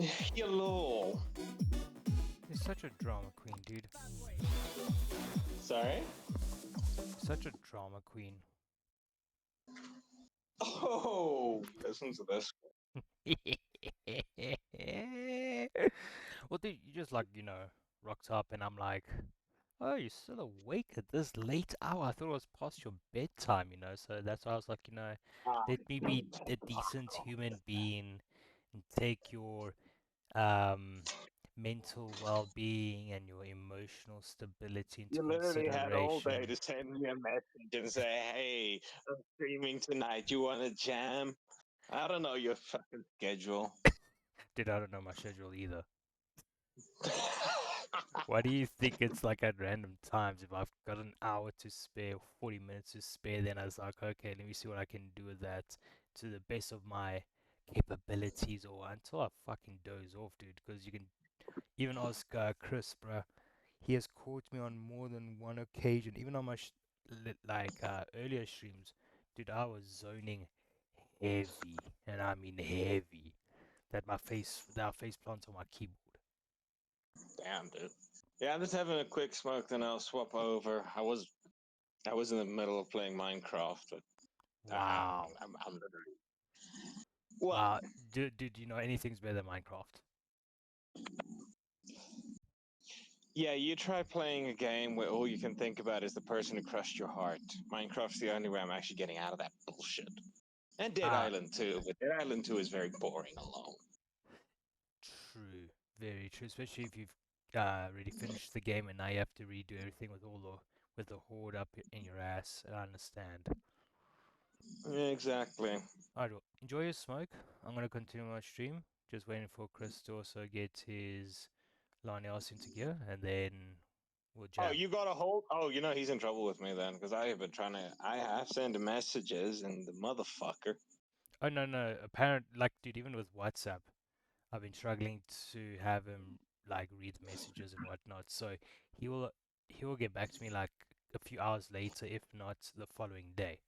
Hello. You're such a drama queen, dude. Sorry? Such a drama queen. Oh, listen to this. Well, dude, you just like, rocked up and I'm like, oh, you're still awake at this late hour. I thought it was past your bedtime, so that's why I was like, Ah, let me be a decent human being and take your um mental well-being and your emotional stability into you literally had all day consideration. to send me a message and say, hey, I'm streaming tonight. You want to jam? I don't know your fucking schedule. Dude, I don't know my schedule either. Why do you think it's like at random times? If I've got an hour to spare, 40 minutes to spare, then I was like, okay, let me see what I can do with that to the best of my capabilities or until I fucking doze off, dude. Because you can even ask Chris, bruh. He has caught me on more than one occasion, even on my earlier streams. Dude, I was zoning heavy, and I mean heavy. That face plants on my keyboard. Damn, dude. Yeah, I'm just having a quick smoke, then I'll swap over. I was in the middle of playing Minecraft, but Wow. I'm literally well. Wow, dude, anything's better than Minecraft. Yeah, you try playing a game where all you can think about is the person who crushed your heart. Minecraft's the only way I'm actually getting out of that bullshit. And Dead Ah, Island 2, but Dead Island 2 is very boring alone. true, very true. Especially if you've already finished the game and now you have to redo everything with the horde up in your ass. I understand. Exactly. Alright, well, enjoy your smoke. I'm gonna continue my stream. Just waiting for Chris to also get his line else into gear, and then we'll Oh, jam. you got a hold? Oh, he's in trouble with me then, because I have been trying to. I have sent messages, and the motherfucker. Oh no, no. Apparent, like, dude, even with WhatsApp, I've been struggling to have him like read the messages and whatnot. So he will he will get back to me like a few hours later, if not the following day.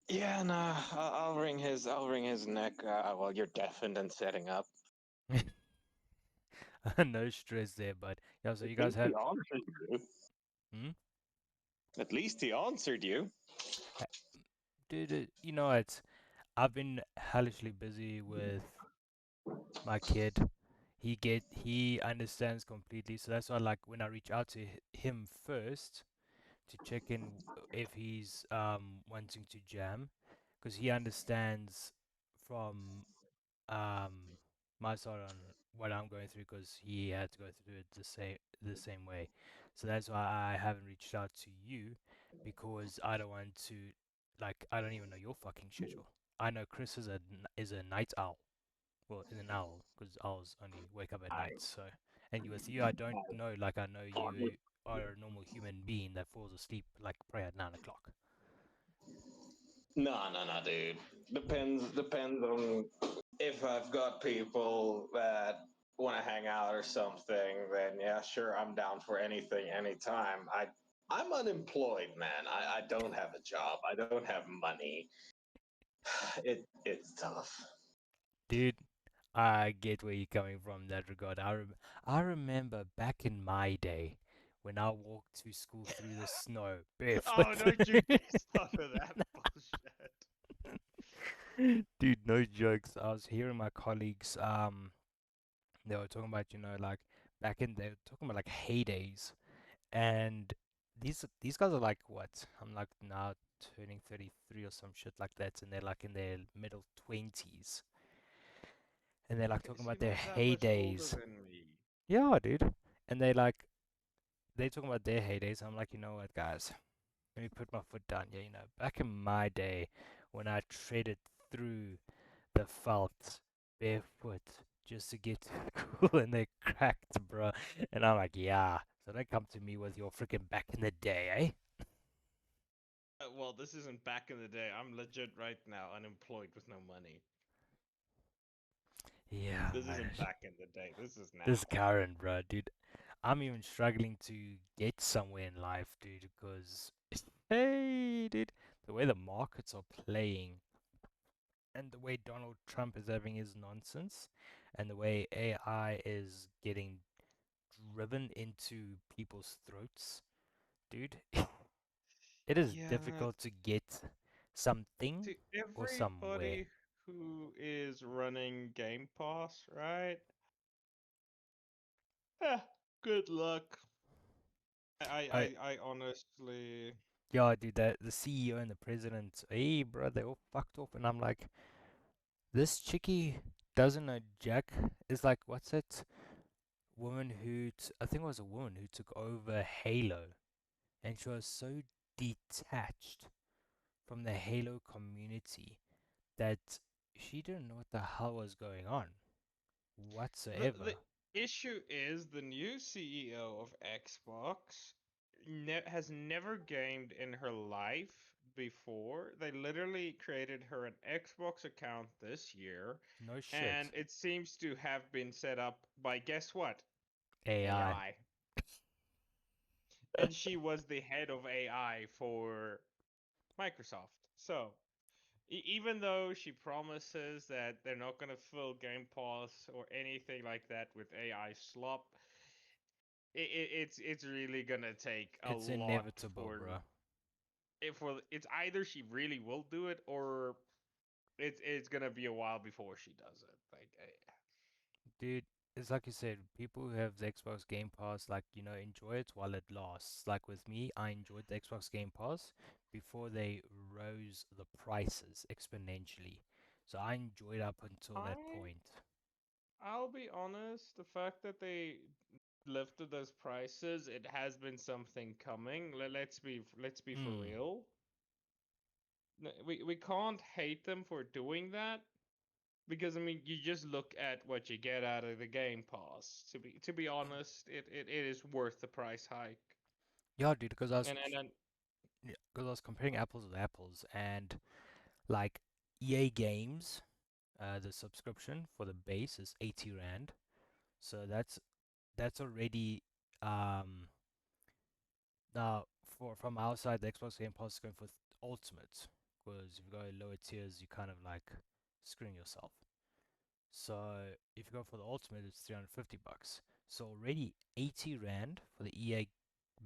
Yeah, nah. I'll ring his. I'll ring his neck while you're deafened and setting up. No stress there, but yeah. So At you guys least he have, answered you. hmm? At least he answered you. Uh, Dude, you know what? I've been hellishly busy with my kid. He understands completely, so that's why like when I reach out to him first to check in if he's wanting to jam, because he understands from um my side on what I'm going through, because he had to go through it the same way. So that's why I haven't reached out to you, because I don't want to, like, I don't even know your fucking schedule. I know Chris is a night owl. Well, is an owl, because owls only wake up at I, night. So, and with you, I don't I know. Like, I know thought you. you are a normal human being that falls asleep like probably at 9 o'clock. No, no, no, dude. Depends on if I've got people that want to hang out or something. Then yeah, sure, I'm down for anything, anytime. I'm unemployed, man. I don't have a job. I don't have money. It's tough. Dude, I get where you're coming from in that regard. I remember back in my day when I walked to school through the snow barefoot. Oh, don't you start with that bullshit. Dude, no jokes. I was hearing my colleagues, they were talking about, like they were talking about like heydays, and these guys are like what? I'm like now turning 33 or some shit like that, and they're like in their middle 20s, and they're like Okay, talking so you're about their not that much older heydays. than me. Yeah, dude. And they talking about their heydays. I'm like, you know what, guys? Let me put my foot down. Yeah, back in my day when I traded through the felt barefoot just to get to school and they cracked, bro. And I'm like, yeah. So don't come to me with your freaking back in the day, eh? Well, this isn't back in the day. I'm legit right now, unemployed with no money. Yeah, This man. isn't back in the day. This is This now. current, bro, dude. I'm even struggling to get somewhere in life, dude, because hey, dude, the way the markets are playing. and the way Donald Trump is having his nonsense, and the way AI is getting driven into people's throats, dude, it is Yeah, difficult to get something to or somewhere. everybody who is running Game Pass, right? Eh, good luck. I I honestly. Yeah, dude, the CEO and the president, hey, bro, they all fucked off, and I'm like, this chickie doesn't know jack. It's like, what's it? Woman who I think it was a woman who took over Halo, and she was so detached from the Halo community that she didn't know what the hell was going on The whatsoever. issue is the new CEO of Xbox has never gamed in her life before. They literally created her an Xbox account this year, No and shit. it seems to have been set up by guess what? AI. AI. And she was the head of AI for Microsoft. So, even though she promises that they're not going to fill Game Pass or anything like that with AI slop, it's really gonna take a It's lot inevitable, for bro. it's either she really will do it or it's gonna be a while before she does it. Like, Dude, it's like you said, people who have the Xbox Game Pass, like, enjoy it while it lasts. Like with me, I enjoyed the Xbox Game Pass before they rose the prices exponentially. So I enjoyed up until that I point. I'll be honest, the fact that they lifted those prices, it has been something coming. Let's be for Hmm. real. We can't hate them for doing that because I mean you just look at what you get out of the Game Pass. To be honest, it is worth the price hike. Yeah, dude, because And I was comparing apples with apples, and like EA Games, the subscription for the base is 80 Rand. So that's already um now, from our side, the Xbox Game Pass is going for Ultimate, because if you go lower tiers, you kind of like screwing yourself. So if you go for the Ultimate, it's 350 bucks. So already 80 Rand for the EA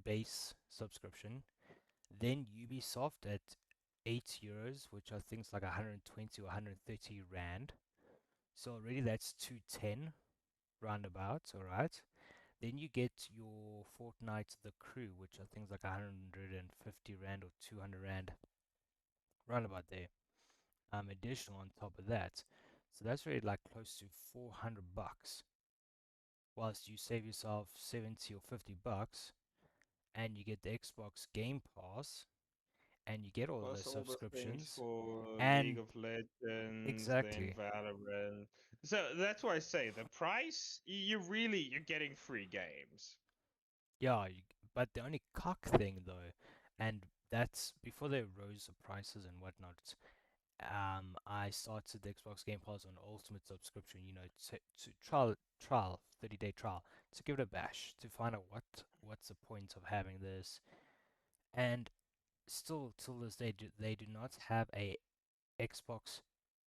base subscription. Then Ubisoft at 8 euros, which I think is like 120 or 130 Rand. So already that's 210 roundabouts, alright? Then you get your Fortnite The Crew, which I think is like 150 Rand or 200 Rand, round about there. Additional on top of that. So that's really like close to 400 bucks. Whilst you save yourself 70 or 50 bucks and you get the Xbox Game Pass and you get all of plus those all the things subscriptions. for League And of Legends, then exactly. Valorant. So that's why I say the price. You're getting free games. Yeah, but the only cock thing though, and that's before they rose the prices and whatnot. I started the Xbox Game Pass on Ultimate subscription, to trial 30-day trial to give it a bash to find out what's the point of having this. And still till this day, they do not have a Xbox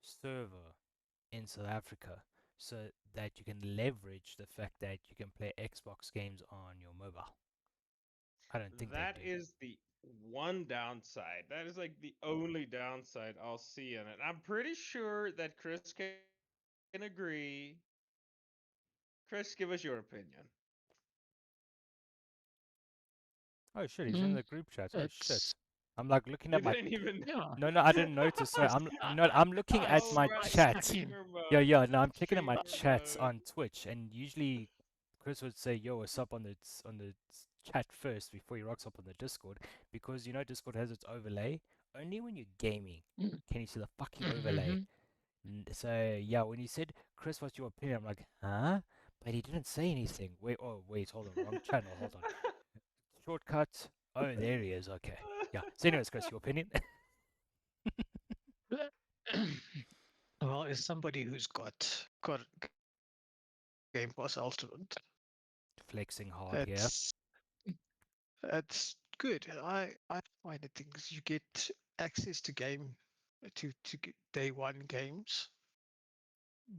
server in South Africa, so that you can leverage the fact that you can play Xbox games on your mobile. I don't think they That do. is the one downside. That is like the only downside I'll see in it. I'm pretty sure that Chris can agree. Chris, give us your opinion. Oh shit, he's in Mm, the group chat. Oh shit. it's I'm like looking You at my didn't even. yeah. No, I didn't notice. Sorry, I'm looking I, at Oh, my we're on chat. snuck in. streamer Yeah, mode. no, I'm checking at my Streamer chats mode. on Twitch, and usually Chris would say, "Yo, what's up?" on the chat first before he rocks up on the Discord, because Discord has its overlay. Only when you're gaming Mm, can you see the fucking overlay. mhm. So yeah, when you said, "Chris, what's your opinion?" I'm like, "Huh?" But he didn't say anything. Wait, oh wait, hold on, wrong channel. Hold on. Shortcut. Oh, there he is. Okay. Yeah. So anyways, Chris, your opinion? Well, as somebody who's got Game Pass Ultimate, Flexing hard here. that's that's good. I find the things you get access to game day one games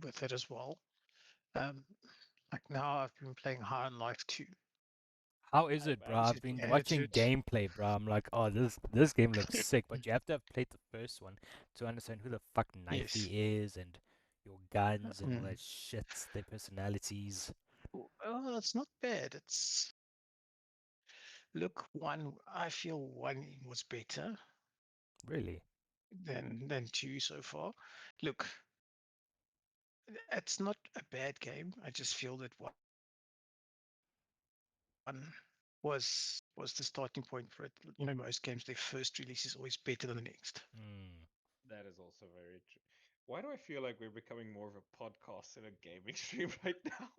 with it as well. Um, like now I've been playing High on Life 2. How is I've it, bro? I've actually been added watching it. gameplay, bro. I'm like, oh, this game looks sick, but you have to have played the first one to understand who the fuck Yes. Knifey is and your guns and all Mm. that shit, their personalities. Well, it's not bad. It's look one. I feel one was better Really? than two so far. Look, it's not a bad game. I just feel that one was the starting point for it. You know, most games, their first release is always better than the next. Mm. That is also very true. Why do I feel like we're becoming more of a podcast than a gaming stream right now?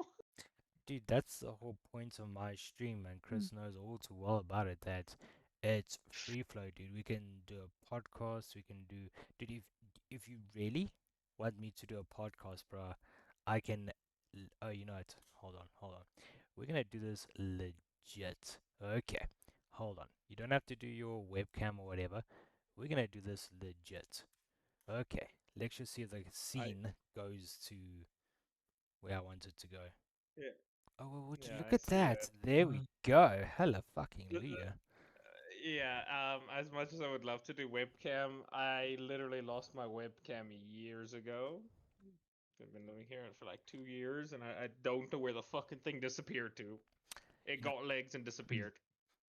Dude, that's the whole point of my stream, and Chris knows all too well about it, that it's free flow, dude. We can do a podcast, we can do, dude, if you really want me to do a podcast, bro, I can, oh, you know what? Hold on. We're gonna do this legit. Okay, hold on. You don't have to do your webcam or whatever. We're gonna do this legit. Okay, let's just see if the scene goes to where I want it to go. Yeah, Oh, would you yeah, look I at see that? that. There we go. Hello, fucking L- Luya. Yeah, as much as I would love to do webcam, I literally lost my webcam years ago. I've been living here for like 2 years, and I don't know where the fucking thing disappeared to. It You know, got legs and disappeared.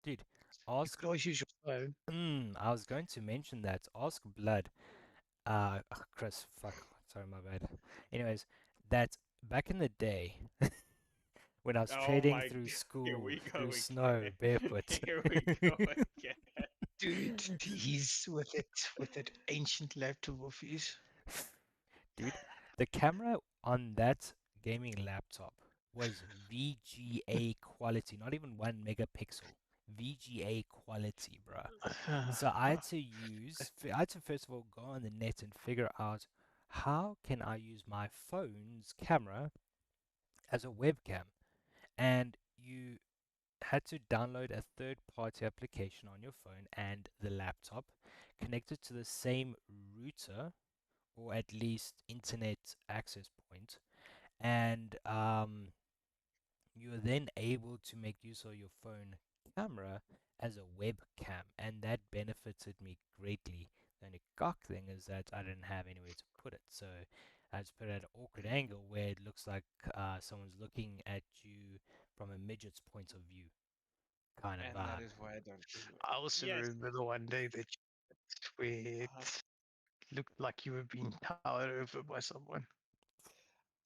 dude, You ask. could always use your phone. I was going to mention that. Ask Blood. Chris, fuck. Sorry, my bad. Anyways, that back in the day, when I was Oh trading my, through here school, we go through snow, again. barefoot. Here we go again. Dude, he's with that ancient laptop of his. Dude, the camera on that gaming laptop was VGA quality, not even 1 megapixel. VGA quality, bruh. So I had to I had to first of all go on the net and figure out how can I use my phone's camera as a webcam. And you had to download a third-party application on your phone and the laptop, connect it to the same router or at least internet access point, and you are then able to make use of your phone camera as a webcam, and that benefited me greatly. The only cock thing is that I didn't have anywhere to put it, so I just put it at an awkward angle where it looks like someone's looking at you from a midget's point of view, kind of And that vibe. is why I don't do it. I also Yes, remember the one day that where it uh, looked like you were being towered over by someone.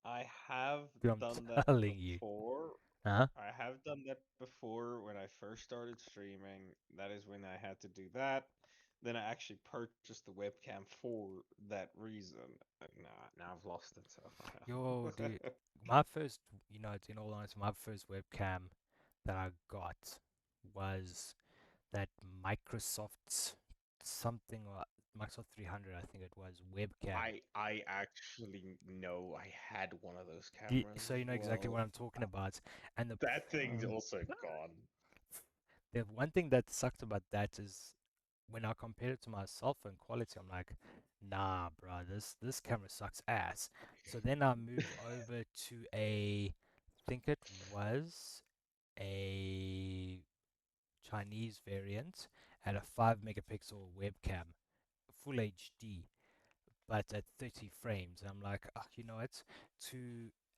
I have Dude, I'm done that telling you. before. Huh? I have done that before when I first started streaming. That is when I had to do that. Then I actually purchased the webcam for that reason. Nah, now I've lost it. So Yo, dude, my first, in all honesty, my first webcam that I got was that Microsoft something or Microsoft 300, I think it was, webcam. I actually know I had one of those cameras So as you know exactly what well. I'm talking about. And That thing's also gone. the one thing that sucked about that is when I compare it to my cell phone quality, I'm like, nah, bro, this camera sucks ass. So then I move over to I think it was a Chinese variant, had a 5 megapixel webcam, full HD, but at 30 frames. And I'm like, you know what?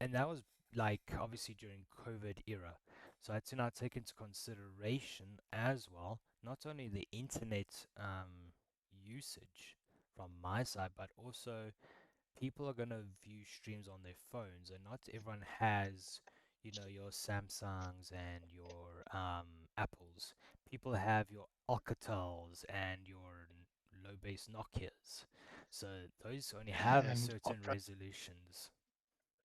And that was like obviously during COVID era. So I had to now take into consideration as well, not only the internet usage from my side, but also people are gonna view streams on their phones, and not everyone has, your Samsungs and your Apples. People have your Alcatels and your low base Nokias. So those only have a And certain Opera. resolutions.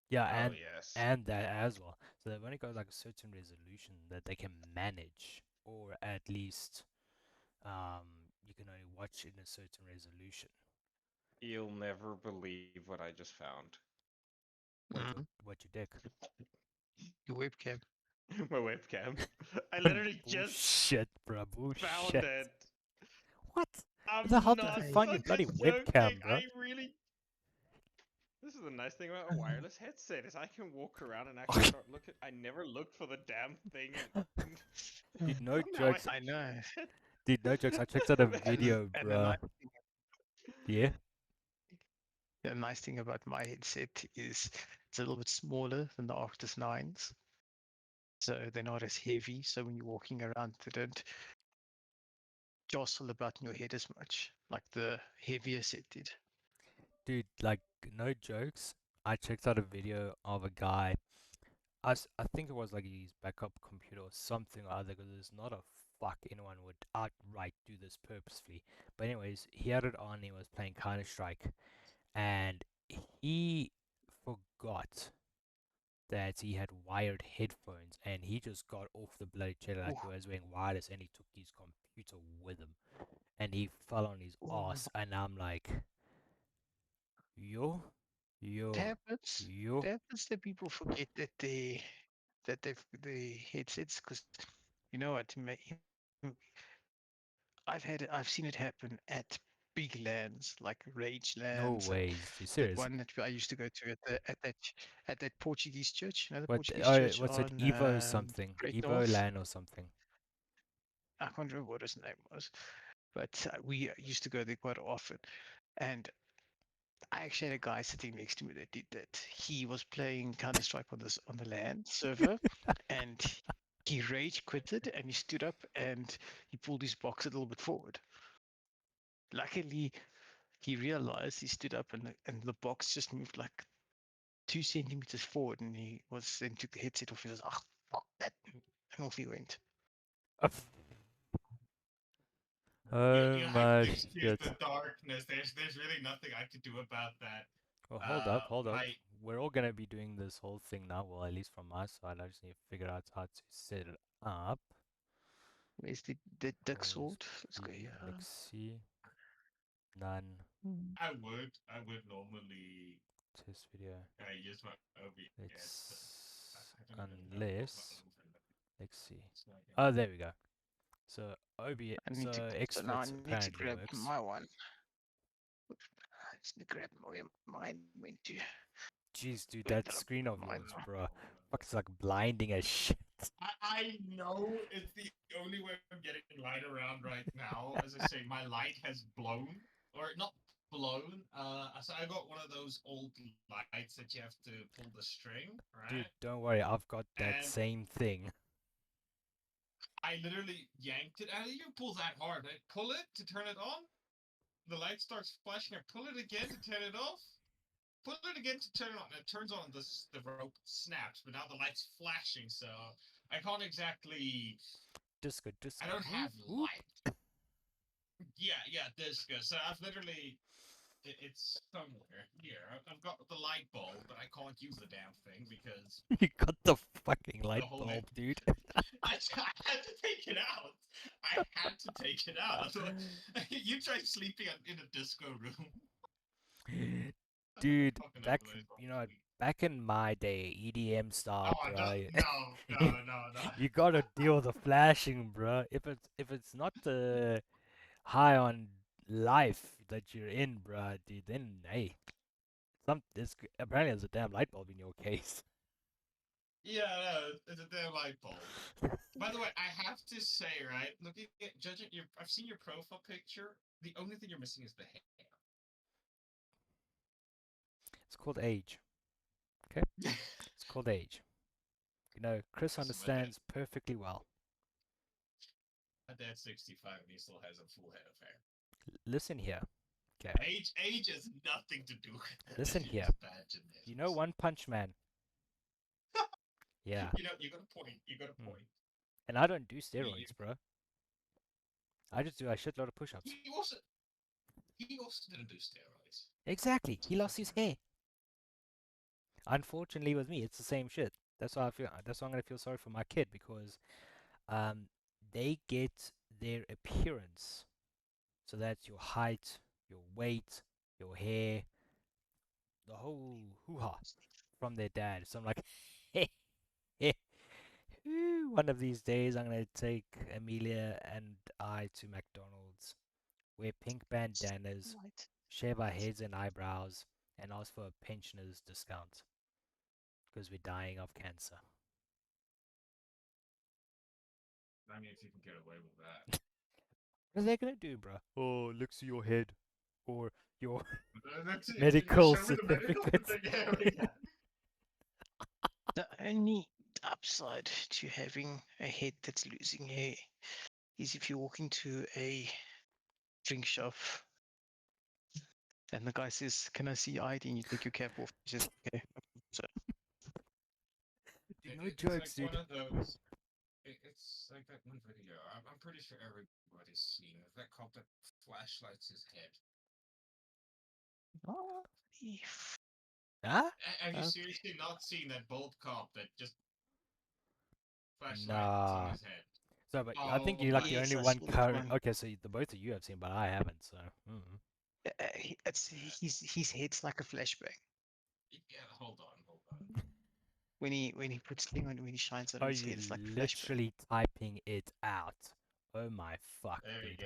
Yeah, Oh and yes. and that as well. So they've only got like a certain resolution that they can manage, or at least you can only watch in a certain resolution. You'll never believe what I just found. What you dick. Your webcam. My webcam. I literally just Bullshit, bro. found Bullshit. it. What? I'm the hell did not you find your bloody fucking webcam, joking. bro? I really. This is the nice thing about a wireless headset is I can walk around and actually start looking. I never looked for the damn thing, and Dude, no now jokes. I know. Dude, no jokes. I checked out a Man. video, And the bruh. Yeah. nice thing about my headset is it's a little bit smaller than the Arctis 9s. So they're not as heavy. So when you're walking around, they don't jostle about in your head as much like the heavier set did. Dude, like, no jokes. I checked out a video of a guy. I think it was like his backup computer or something or other, because there's not a fuck anyone would outright do this purposefully. But anyways, he had it on. He was playing Counter-Strike, and he forgot that he had wired headphones, and he just got off the bloody chair like he Ooh. was wearing wireless, and he took his computer with him, and he fell on his ass, and I'm like, yo, yo, It happens. yo. It happens that people forget that the headsets, because you know what, I've seen it happen at big lands like Rage No lands and ways. You that serious? one that I used to go to at that Portuguese church, you know, the What? Portuguese Oh, church what's it? on Evo something? Great Evo North. Land or something? I can't remember what his name was, but we used to go there quite often. And I actually had a guy sitting next to me that did that. He was playing Counter Strike on the LAN server, and he rage quitted and he stood up and he pulled his box a little bit forward. Luckily, he realized he stood up and the box just moved like 2 centimeters forward, and he was then took the headset off. He was, oh fuck that, and off he went. Oh You have my to excuse shit. the darkness. There's really nothing I could do about that. Well, hold up, hold up. My We're all gonna be doing this whole thing now. Well, at least from my side, I just need to figure out how to set it up. Where's the duck Where's sword? Let's go the here. Lexi? None. I would normally Test video. use my OBS. Let's I don't even know unless what let's see. it's like. Oh, there we go. So OBS, I need so so now I Xflix need to apparently grab works. my one. I just need to grab where mine went to. Jeez, dude, Wait, that screen of mine. yours, bro. Fuck, it's like blinding as shit. I know it's the only way I'm getting light around right now. As I say, my light has blown, or not blown. So I got one of those old lights that you have to pull the string, right? Dude, don't worry, I've got that And same thing. I literally yanked it. I didn't even pull that hard. I pull it to turn it on. The light starts flashing. I pull it again to turn it off. Pull it again to turn it on. It turns on. The rope snaps, but now the light's flashing. So I can't exactly. Disco. I don't have Whoop. light. Yeah, disco. So I've literally. It's somewhere here. I've got the light bulb, but I can't use the damn thing because You got the fucking light whole bulb, net- dude. I had to take it out. I had to take it out. You try sleeping in a disco room. Dude, Fucking back, unbelievable. you know, back in my day, EDM style, Oh, bro. no. You gotta deal with the flashing, bro. If it's not high on life that you're in, bro, dude, then hey, apparently there's a damn light bulb in your case. Yeah, no, it's a damn light bulb. By the way, I have to say, right, judging I've seen your profile picture. The only thing you're missing is the hair. It's called age. Okay, it's called age. You know, Chris Listen, my dad- understands perfectly well. My dad's 65 and he still has a full head of hair. Listen here. Okay. Age has nothing to do with it. Listen It's here. bad genetics. You know One Punch Man? Yeah. You got a point. You got a point. And I don't do steroids, bro. I just do a shitload of push-ups. He also didn't do steroids. Exactly. He lost his hair. Unfortunately, with me, it's the same shit. That's why I feel. That's why I'm gonna feel sorry for my kid, because, they get their appearance. So that's your height, your weight, your hair, the whole hoo-ha from their dad. So I'm like, one of these days I'm gonna take Amelia and I to McDonald's wear pink bandanas, Right. shave our heads and eyebrows, and ask for a pensioner's discount because we're dying of cancer. I mean, if you can get away with that. What are they gonna do, bro? Oh, looks at your head or your That's it. medical Show me the medical certificates. thing. Yeah. The only upside to having a head that's losing hair is if you walk into a drink shop and the guy says, "Can I see your ID?" and you take your cap off. He says, "Okay." So Dude, no It's jokes, like dude. one of those. It's like that one video. I'm pretty sure everybody's seen it. That cop that flashlights his head. oh, if- Huh? Have you Okay. seriously not seen that bald cop that just flashlights on Nah. his head? So, but I think Oh you're like my the Yes, only I one saw that current. one. Okay, so the both of you have seen, but I haven't. So, It's his head's like a flashbang Yeah, hold on. when he puts thing on when he shines it are on his you head. It's like a flashbang. literally typing it out? Oh my fuck, There we dude. go.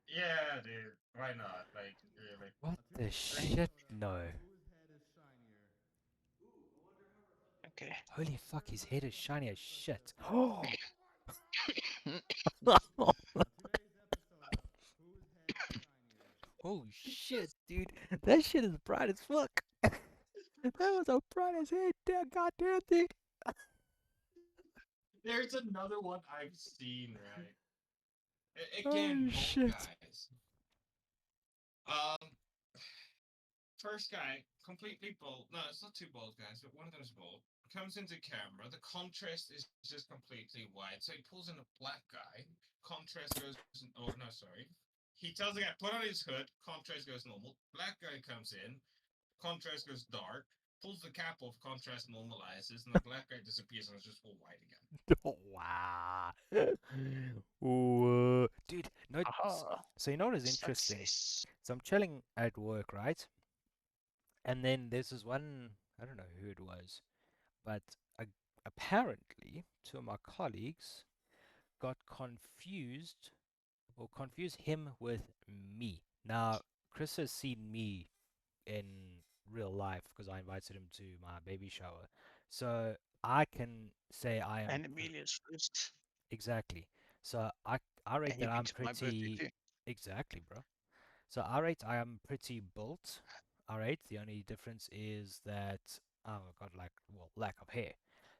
Yeah, dude. Why not? Like, really? What the shit? No. Okay. Holy fuck, his head is shiny as shit. Oh. Oh shit, dude. That shit is bright as fuck. That was a bright as hell, damn goddamn thing. There's another one I've seen, right? Oh Again, both shit. guys. Um, first guy, completely bald. No, it's not two bald guys, but one of them's bald. Comes into camera. The contrast is just completely white. So he pulls in a black guy. Contrast goes. Oh no, sorry. He tells the guy put on his hood. Contrast goes normal. Black guy comes in. Contrast goes dark. Pulls the cap off. Contrast normalizes, and the black guy disappears, and it's just all white again. Wow. Ooh, dude, no. Aha. So you know what is interesting? Success. So I'm chilling at work, right? And then there's this one. I don't know who it was, but uh, apparently two of my colleagues got confused or confused him with me. Now, Chris has seen me in real life because I invited him to my baby shower. So I can say I am And Amelia's first. exactly. So I rate And that you've been I'm to my birthday pretty too. exactly, bro. So I rate I am pretty built. All right. The only difference is that I've got like well lack of hair.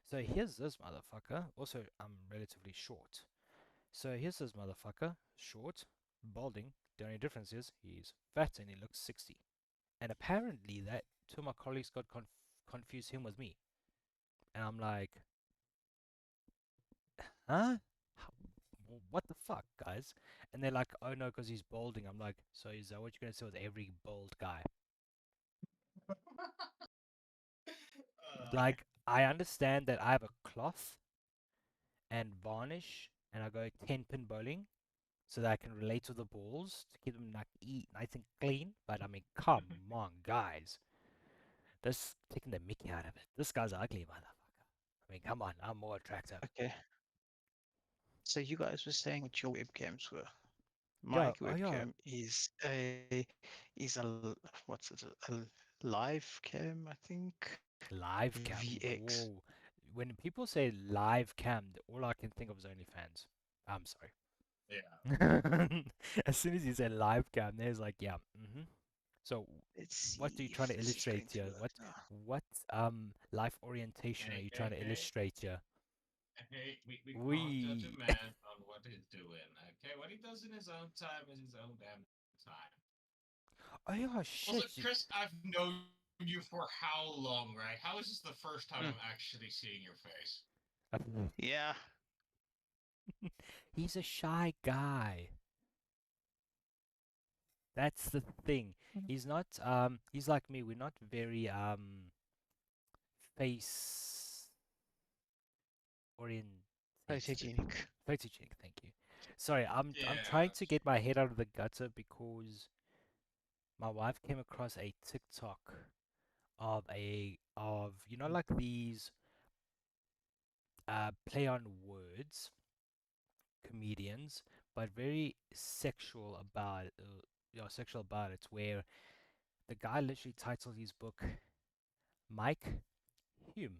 So here's this motherfucker. Also, I'm relatively short. So here's this motherfucker, short, balding. The only difference is he's fat and he looks 60. And apparently that two of my colleagues got confused him with me. And I'm like, huh? What the fuck, guys? And they're like, oh no, because he's balding. I'm like, so is that what you're gonna say with every bald guy? Like, I understand that I have a cloth and varnish, and I go 10-pin bowling, so that I can relate to the balls to keep them like nice and clean. But I mean, come on, guys. This taking the mickey out of it. This guy's ugly, motherfucker. I mean, come on, I'm more attractive. Okay. So you guys were saying what your webcams were. Yeah, My oh yeah, webcam what's it, a live cam, I think. live cam. VX. Whoa. When people say live cam, all I can think of is OnlyFans. I'm sorry. Yeah. As soon as you say live cam, there's like, yeah. So, Let's what are you see trying if to this is going illustrate to here? work now. What life orientation are you trying to Hey. illustrate here? Hey, we We can't judge a man on what he's doing. Okay, what he does in his own time is his own damn time. Oh yeah, Also, shit. Chris, I've known you for how long, right? How is this the first time Hmm. I'm actually seeing your face? Yeah. He's a shy guy. That's the thing. He's not he's like me. We're not very face oriented. Photogenic. Photogenic, thank you. Sorry, I'm Yeah, trying to that's get my head out of the gutter because my wife came across a TikTok of you know like these play on words comedians, but very sexual about sexual about it, where the guy literally titled his book Mike Hume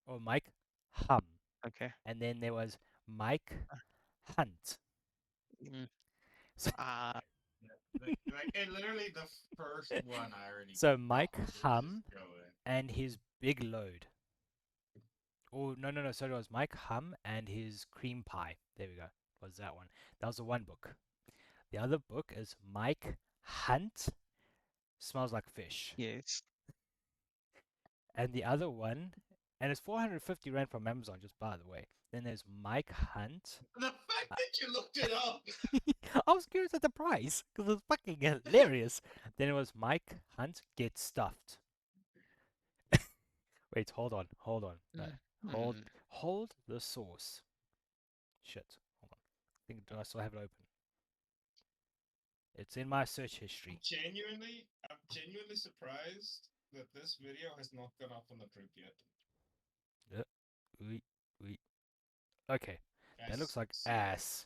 or Mike Hum, Okay. and then there was Mike Hunt. Mm. So, And literally the first one I already. so Mike got, let's Hum just go in. and his big load. Oh no! Sorry, it was Mike Hum and his cream pie. There we go. Was that one? That was the one book. The other book is Mike Hunt Smells Like Fish. Yes. And the other one, and it's 450 Rand from Amazon, just by the way. Then there's Mike Hunt. The fact that you looked it up. I was curious at the price because it's fucking hilarious. Then it was Mike Hunt Get Stuffed. Wait, hold on. No, Mm. hold the sauce. Shit. Hold on. I think do I still have it open? It's in my search history. I'm genuinely surprised that this video has not gone up on the group yet. We. Okay, that looks like See it. ass.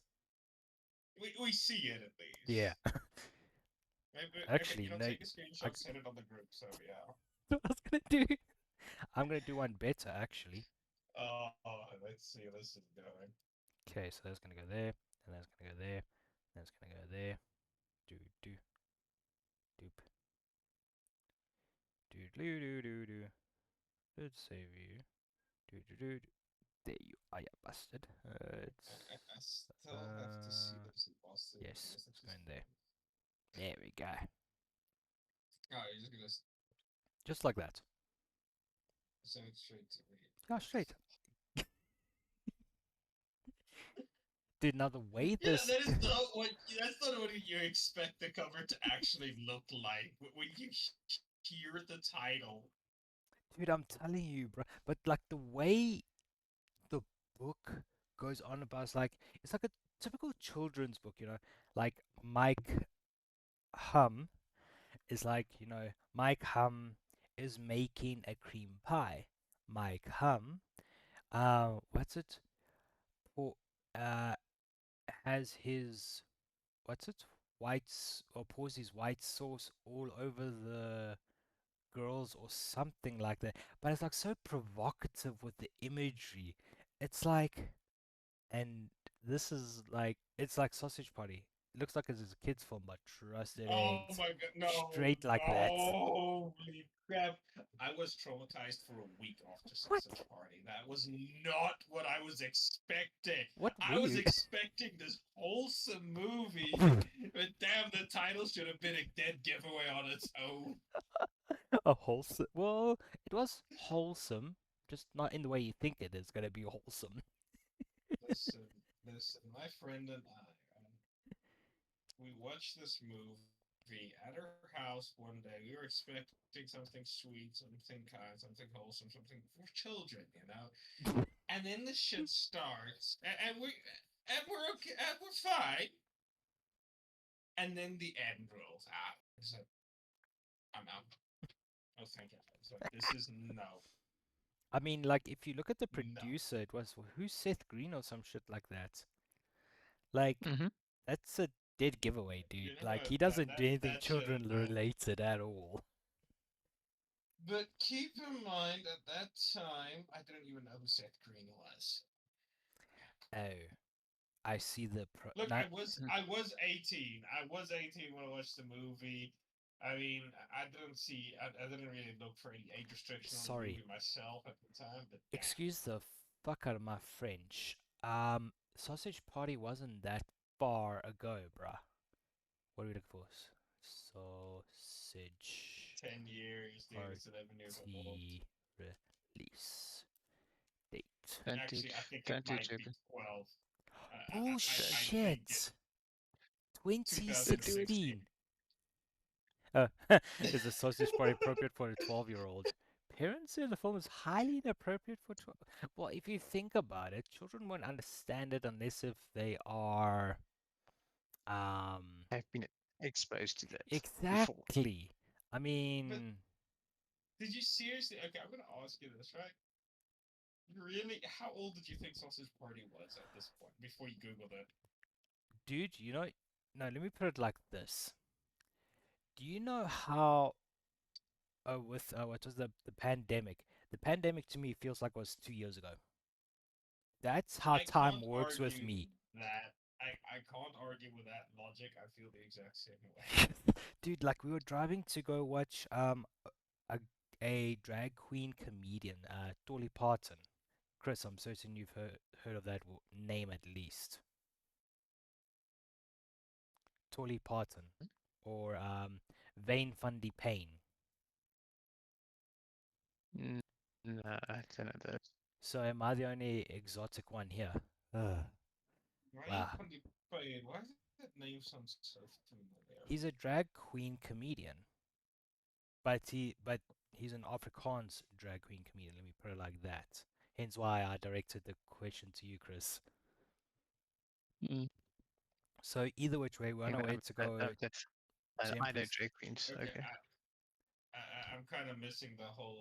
We see it at least. Yeah. Maybe, Actually, okay, no, take a screenshot, send it on the group. So yeah. What I was gonna do. I'm gonna do one better actually. Let's see. This is going. Okay, so that's gonna go there, and that's gonna go there, and that's gonna go there. Do doop. Do. Let's save you. Do. There you are, you bastard. I still have to see this in Boston. Yes, it's going there. There we go. Oh, you're just gonna Just like that. send it straight to me. Yeah, straight. Dude, now the way Yeah, this. that's not what you expect the cover to actually look like when you hear the title. Dude, I'm telling you, bro. But like the way the book goes on about, it's like a typical children's book, like Mike Hum is like, Mike Hum is making a cream pie. Mike Hum, what's it? Pour, has his, what's it? Pours his white sauce all over the girls or something like that. But it's like so provocative with the imagery. It's like, and this is like, it's like Sausage Party. It looks like it's a kid's film, but trust it Oh ain't. my god, no. Straight like that. Holy crap. I was traumatized for a week after What? Sausage Party. That was not what I was expecting. What I were was you? expecting this wholesome movie, but damn, the title should have been a dead giveaway on its own. A wholesome. Well, it was wholesome, just not in the way you think it is gonna be wholesome. Listen, my friend and I, we watched this movie at her house one day. We were expecting something sweet, something kind, something wholesome, something for children, And then the shit starts, and we're okay, and we're fine. And then the end rolls out. It's like, I'm out. Oh, thank you. It's like, this is no. I mean, like, if you look at the No. producer, it was who's Seth Green or some shit like that. Like, Mhm. that's a dead giveaway, dude. You know Like, what, he doesn't do that anything should've children been- related at all. But keep in mind, at that time, I didn't even know who Seth Green was. Oh, I see the Look, now, I was 18. I was 18 when I watched the movie. I mean, I didn't really look for any age restriction on the Sorry. movie myself at the time. But yeah. excuse the fuck out of my French. Sausage Party wasn't that far ago, bruh. What are we looking for? Sausage 10 years, dude. It's 11 years old. Party release date. Actually, I think it might be 12. I think Bullshit! it- 2016. Is the Sausage Party appropriate for a 12-year-old? Parents say the film is highly inappropriate for 12. Well, if you think about it, children won't understand it unless if they are I've been exposed to that before. exactly. I mean, Did you seriously? Okay, I'm gonna ask you this, right? Really? How old did you think Sausage Party was at this point before you googled it? Dude, you know, no, let me put it like this. Do you know how with what was the pandemic? The pandemic to me feels like it was 2 years ago. That's how I time can't works with argue me. that. I can't argue with that logic. I feel the exact same way. Dude, like we were driving to go watch a a drag queen comedian, Dolly Parton. Chris, I'm certain you've heard of that name at least. Dolly Parton or Vane Fundy Payne. No, I don't know that. So am I the only exotic one here? Why Wow. Why does that name sound so familiar? He's a drag queen comedian, but he's an Afrikaans drag queen comedian. Let me put it like that. Hence why I directed the question to you, Chris. Mm. So either which way, we're on our way to go I know Empress. drag queens. Okay. I'm kind of missing the whole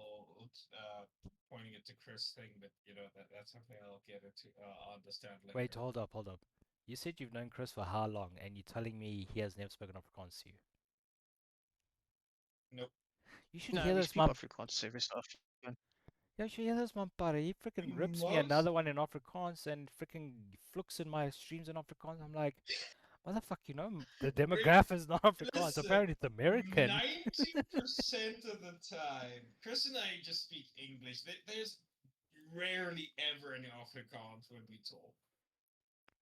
pointing it to Chris thing, but that's something I'll get into. Understand later. Wait, hold up. You said you've known Chris for how long, and you're telling me he has never spoken Afrikaans to you? Nope. You should No, hear we this, speak man. Afrikaans every so often. Yeah, you should hear this, man, buddy. He freaking rips me What? another one in Afrikaans and freaking flux in my streams in Afrikaans. I'm like, motherfucker, you know, the demographic is not Afrikaans. Listen, Apparently, it's American. 90% of the time, Chris and I just speak English. There's rarely ever any Afrikaans when we talk.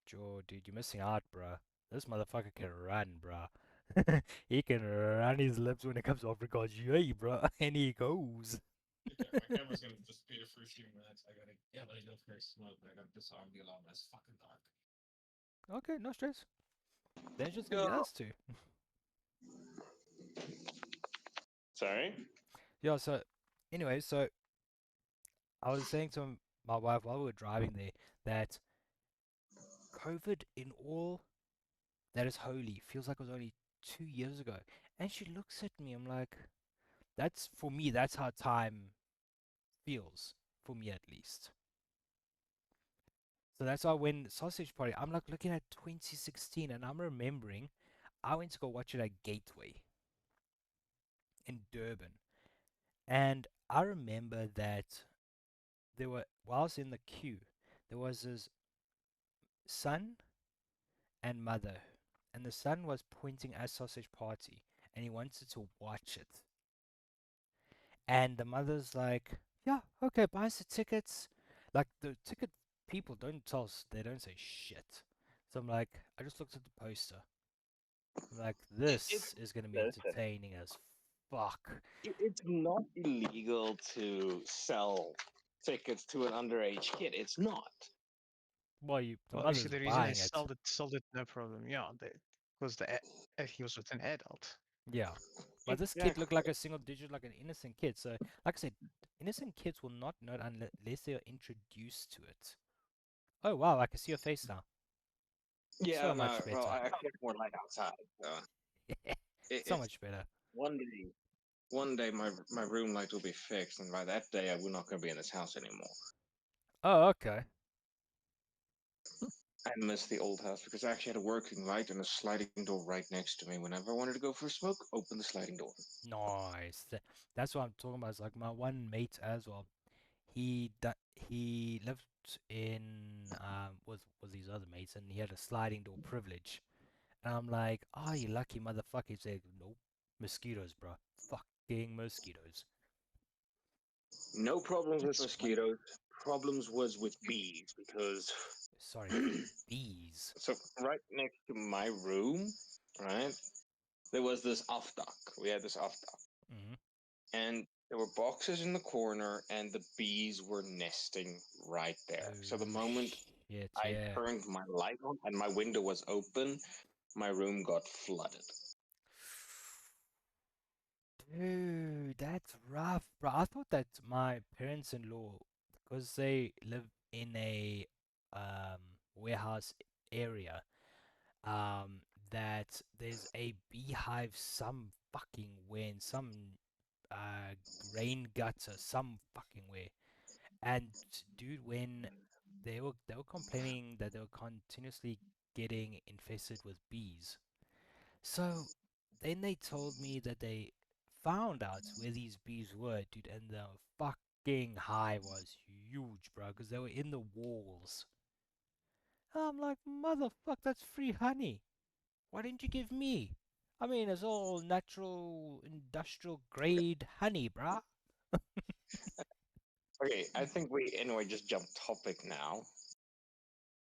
Joe, dude, you're missing out, bruh. This motherfucker can run, bruh. He can run his lips when it comes to Afrikaans. Yay, bruh. And he goes. Okay, my camera's gonna disappear for a few minutes. I gotta get a little for smoke. I gotta disarm the alarm. It's fucking dark. Okay, no stress. Then it's just gonna be us two. Sorry? Yeah, so anyway, so I was saying to my wife while we were driving there that COVID in all that is holy feels like it was only 2 years ago. And she looks at me, I'm like, that's for me, that's how time feels, for me at least. So that's why when Sausage Party, I'm like looking at 2016 and I'm remembering I went to go watch it at Gateway in Durban. And I remember that whilst in the queue, there was this son and mother. And the son was pointing at Sausage Party and he wanted to watch it. And the mother's like, yeah, okay, buy us the tickets. Like the ticket people don't tell us, they don't say shit. So I'm like, I just looked at the poster. I'm like, this is going to be listen. entertaining as fuck. It's not illegal to sell tickets to an underage kid. It's not. Well, the Well, mother's actually, the reason buying they it. sold it, no problem. Yeah, because he was with an adult. Yeah. But this kid looked like a single digit, like an innocent kid. So, like I said, innocent kids will not know it unless they are introduced to it. Oh, wow, I can see your face now. Yeah, So no, much well, better. I get more light outside. So So it's much better. one day my room light will be fixed, and by that day, we're not going to be in this house anymore. Oh, okay. I miss the old house because I actually had a working light and a sliding door right next to me. Whenever I wanted to go for a smoke, open the sliding door. Nice. That's what I'm talking about. It's like my one mate as well. He lived in with his other mates, and he had a sliding door privilege. And I'm like, oh, you lucky motherfucker. He's like, nope, mosquitoes, bro. Fucking mosquitoes. No problems with That's mosquitoes. Problems was with bees because Sorry, bees. so right next to my room, right, there was this afdak. We had this afdak, Mm-hmm. and there were boxes in the corner, and the bees were nesting right there. So the moment Shit, I yeah. turned my light on and my window was open, my room got flooded. Dude, that's rough, bro. I thought that my parents-in-law, because they live in a warehouse area, that there's a beehive some fucking where in some rain gutter some fucking where, And dude, when they were complaining that they were continuously getting infested with bees. So then they told me that they found out where these bees were, dude, and the fucking hive was huge, bro, because they were in the walls. I'm like, motherfucker, that's free honey. Why didn't you give me? I mean, it's all natural, industrial grade honey, bruh. Okay, I think we anyway just jumped topic now.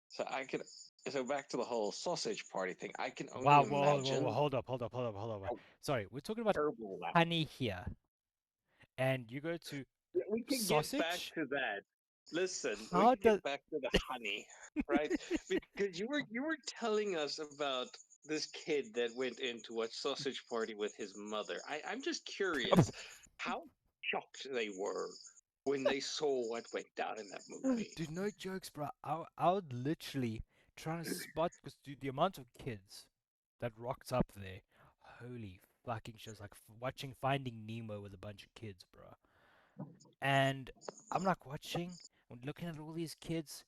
So I could so back to the whole sausage party thing. I can only Wow, imagine hold up, hold up, hold up, hold up. how Sorry, we're talking about terrible that. honey here, and you go to Yeah, we can get back sausage. to that. Listen, we How can does get back to the honey, right? Because you were telling us about this kid that went in to watch Sausage Party with his mother. I'm just curious how shocked they were when they saw what went down in that movie. dude? No jokes, bro. I would literally trying to spot because dude, the amount of kids that rocked up there, holy fucking shit! It's like watching Finding Nemo with a bunch of kids, bro. And I'm like watching and looking at all these kids.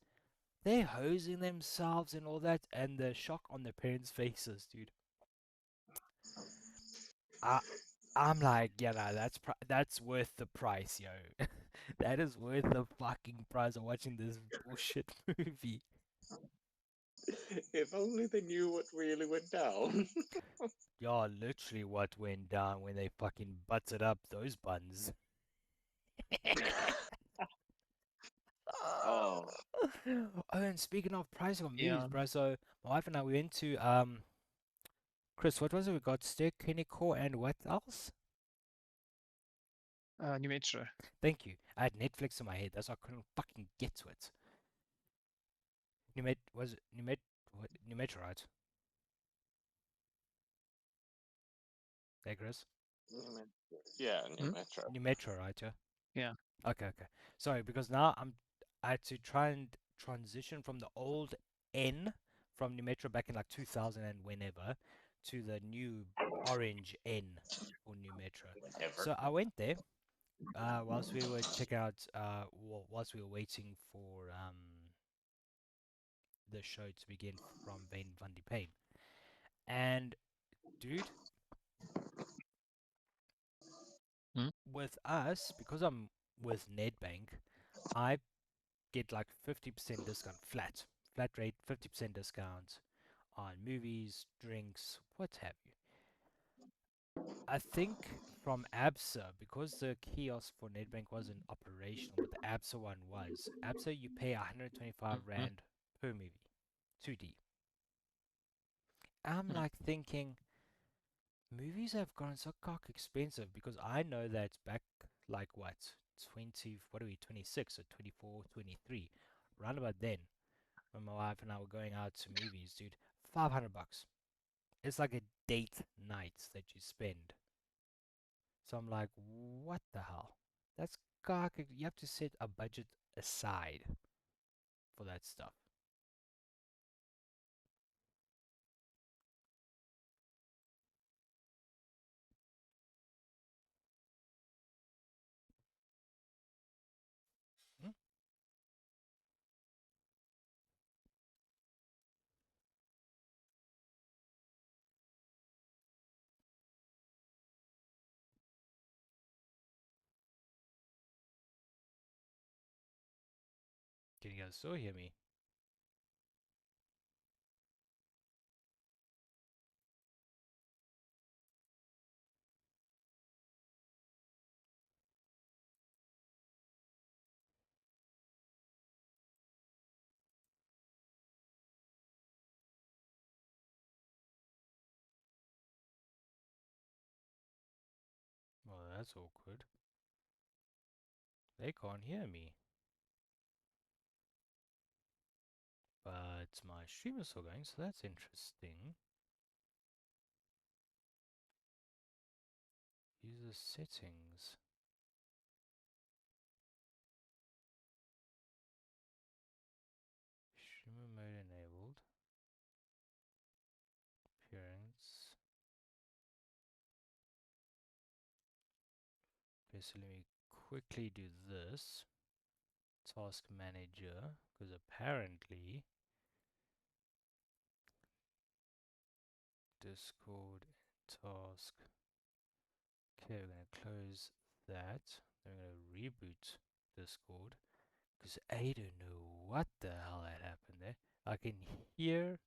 They're hosing themselves and all that, and the shock on their parents' faces, dude. I I'm like, yeah, nah, that's worth the price, yo. That is worth the fucking price of watching this bullshit movie. If only they knew what really went down. Yeah, literally what went down when they fucking butted up those buns. Oh, Oh, and speaking of pricing of movies, Yeah. bro, so my wife and I we went to Chris, what was it? We got Steak, Core, and what else? New Metro. Thank you. I had Netflix in my head, that's why I couldn't fucking get to it. Was it New Metro, right? Hey, Chris. yeah, New Hmm? Metro. New Metro, right? Yeah. Yeah. Okay, okay. Sorry, because now I had to try and transition from the old N from New Metro back in like 2000 and whenever to the new orange N for New Metro. Whatever. So I went there whilst we were checking out whilst we were waiting for the show to begin from Vane Van de Pain. And dude, Hmm? with us, because I'm with Nedbank, I get like 50% discount flat rate, 50% discount on movies, drinks, what have you. I think from ABSA, because the kiosk for Nedbank wasn't operational, but the ABSA one was. ABSA, you pay 125 Mhm. Rand per movie, 2D. I'm Mm. like thinking, movies have gotten so cock expensive because I know that back like what 20 what are we 26 or 24 23 round about then when my wife and I were going out to movies, dude, $500. It's like a date night that you spend. So I'm like, what the hell? That's cock. You have to set a budget aside for that stuff. Hmm? Can you guys still hear me? Well, that's awkward. They can't hear me. But my stream is still going, so that's interesting. User settings. Streamer mode enabled. Appearance. Okay, so let me quickly do this. task manager, because apparently Discord task. Okay, we're gonna close that. Then we're gonna reboot Discord because I don't know what the hell had happened there. I can hear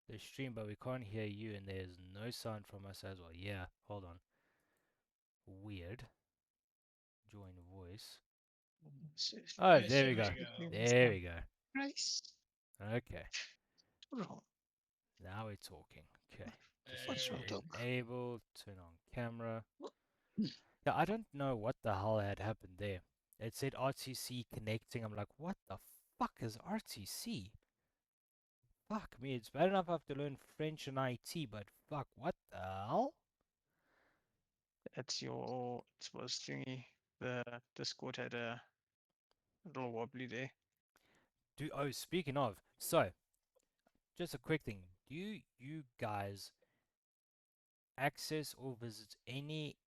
the stream, but we can't hear you, and there's no sound from us as well. Yeah, hold on. Weird. Join voice. Oh, Yes, there we go. there we go. There we go. Nice. Okay, Wrong. now we're talking. Okay. Just What's There wrong, we dog? enable, turn on camera. Yeah, I don't know what the hell had happened there. It said RTC connecting. I'm like, what the fuck is RTC? Fuck me, it's bad enough I have to learn French and IT, but fuck, what the hell? That's your it was thingy. The Discord had a little wobbly there. Oh, speaking of, so just a quick thing. Do you guys access or visit any,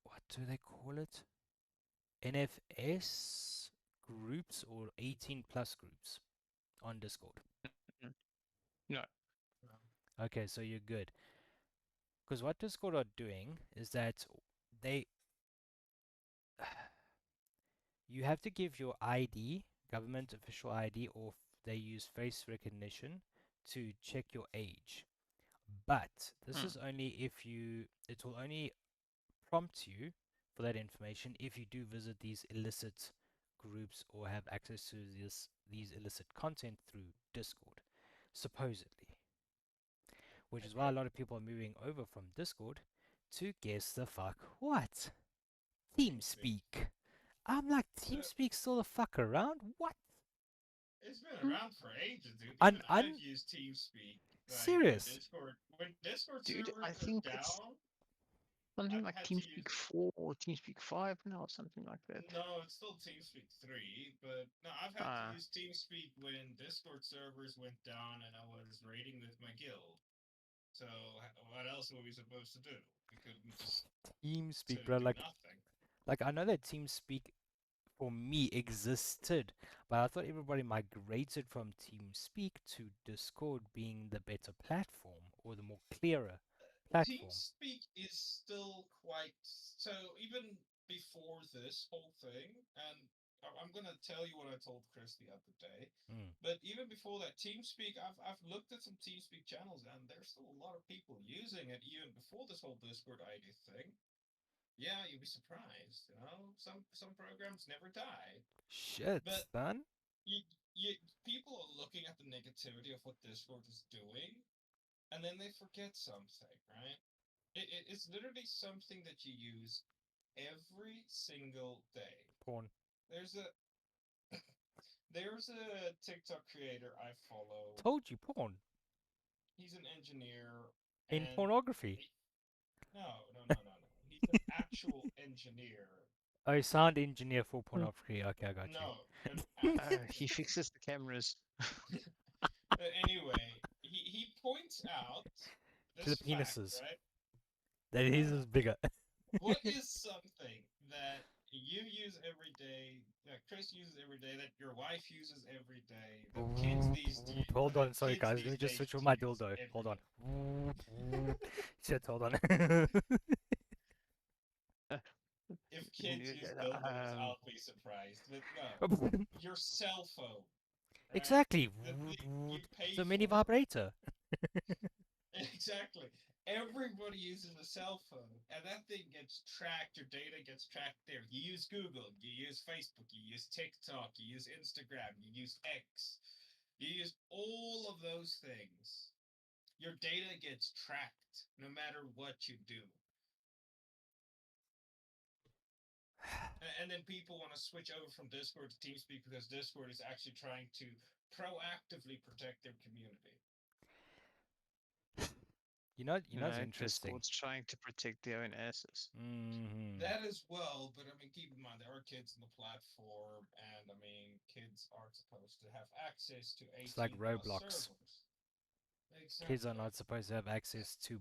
what do they call it? NFS groups or 18 plus groups on Discord? No. Okay, so you're good. Because what Discord are doing is that they you have to give your ID, government official ID, or they use face recognition to check your age. But this is only if it will only prompt you for that information if you do visit these illicit groups or have access to these illicit content through Discord, supposedly. Which is why a lot of people are moving over from Discord to guess the fuck what? TeamSpeak. I'm like, TeamSpeak still the fuck around? What? It's been around for ages, dude. Un- Even I've un- used TeamSpeak. Serious? When Discord Dude, servers I went think it's down, something I've like had to use. TeamSpeak 4 or TeamSpeak 5 now, or something like that. No, it's still TeamSpeak 3, but no, I've had Ah. to use TeamSpeak when Discord servers went down and I was raiding with my guild. So what else were we supposed to do? We couldn't just TeamSpeak, do bro. Like, nothing. I know that TeamSpeak for me existed, but I thought everybody migrated from TeamSpeak to Discord being the better platform or the more clearer platform. TeamSpeak is still quite so. Even before this whole thing, and I'm gonna tell you what I told Chris the other day. Mm. But even before that, TeamSpeak, I've looked at some TeamSpeak channels, and there's still a lot of people using it. Even before this whole Discord ID thing. Yeah, you'd be surprised. You know, some programs never die. Shit, But son. you people are looking at the negativity of what Discord is doing, and then they forget something, right? It's literally something that you use every single day. Porn. There's a there's a TikTok creator I follow. Told you, porn. He's an engineer In and pornography. No. He's an actual engineer. Oh, sound engineer for pornography. Okay, I got you. No, an He fixes the cameras. But anyway, he points out To the this fact, penises. right? That his is bigger. What is something that you use every day, that Chris uses every day, that your wife uses every day, that kids these days? Hold on, sorry kids guys, these let me just days switch with my use dildo. every Hold on. day? Shit, hold on. If kids use Yeah, dildos, I'll be surprised. But no, your cell phone. right? Exactly. You pay It's a mini for. vibrator. Exactly. Everybody uses a cell phone, and that thing gets tracked. Your data gets tracked there. You use Google, you use Facebook, you use TikTok, you use Instagram, you use X, you use all of those things. Your data gets tracked no matter what you do. And then people want to switch over from Discord to TeamSpeak because Discord is actually trying to proactively protect their community. You know what's interesting? Discord's trying to protect their own asses. Mm-hmm. That as well, but I mean, keep in mind there are kids in the platform, and I mean, kids aren't supposed to have access to 18 It's like plus Roblox. servers. Kids are Exactly. not supposed to have access to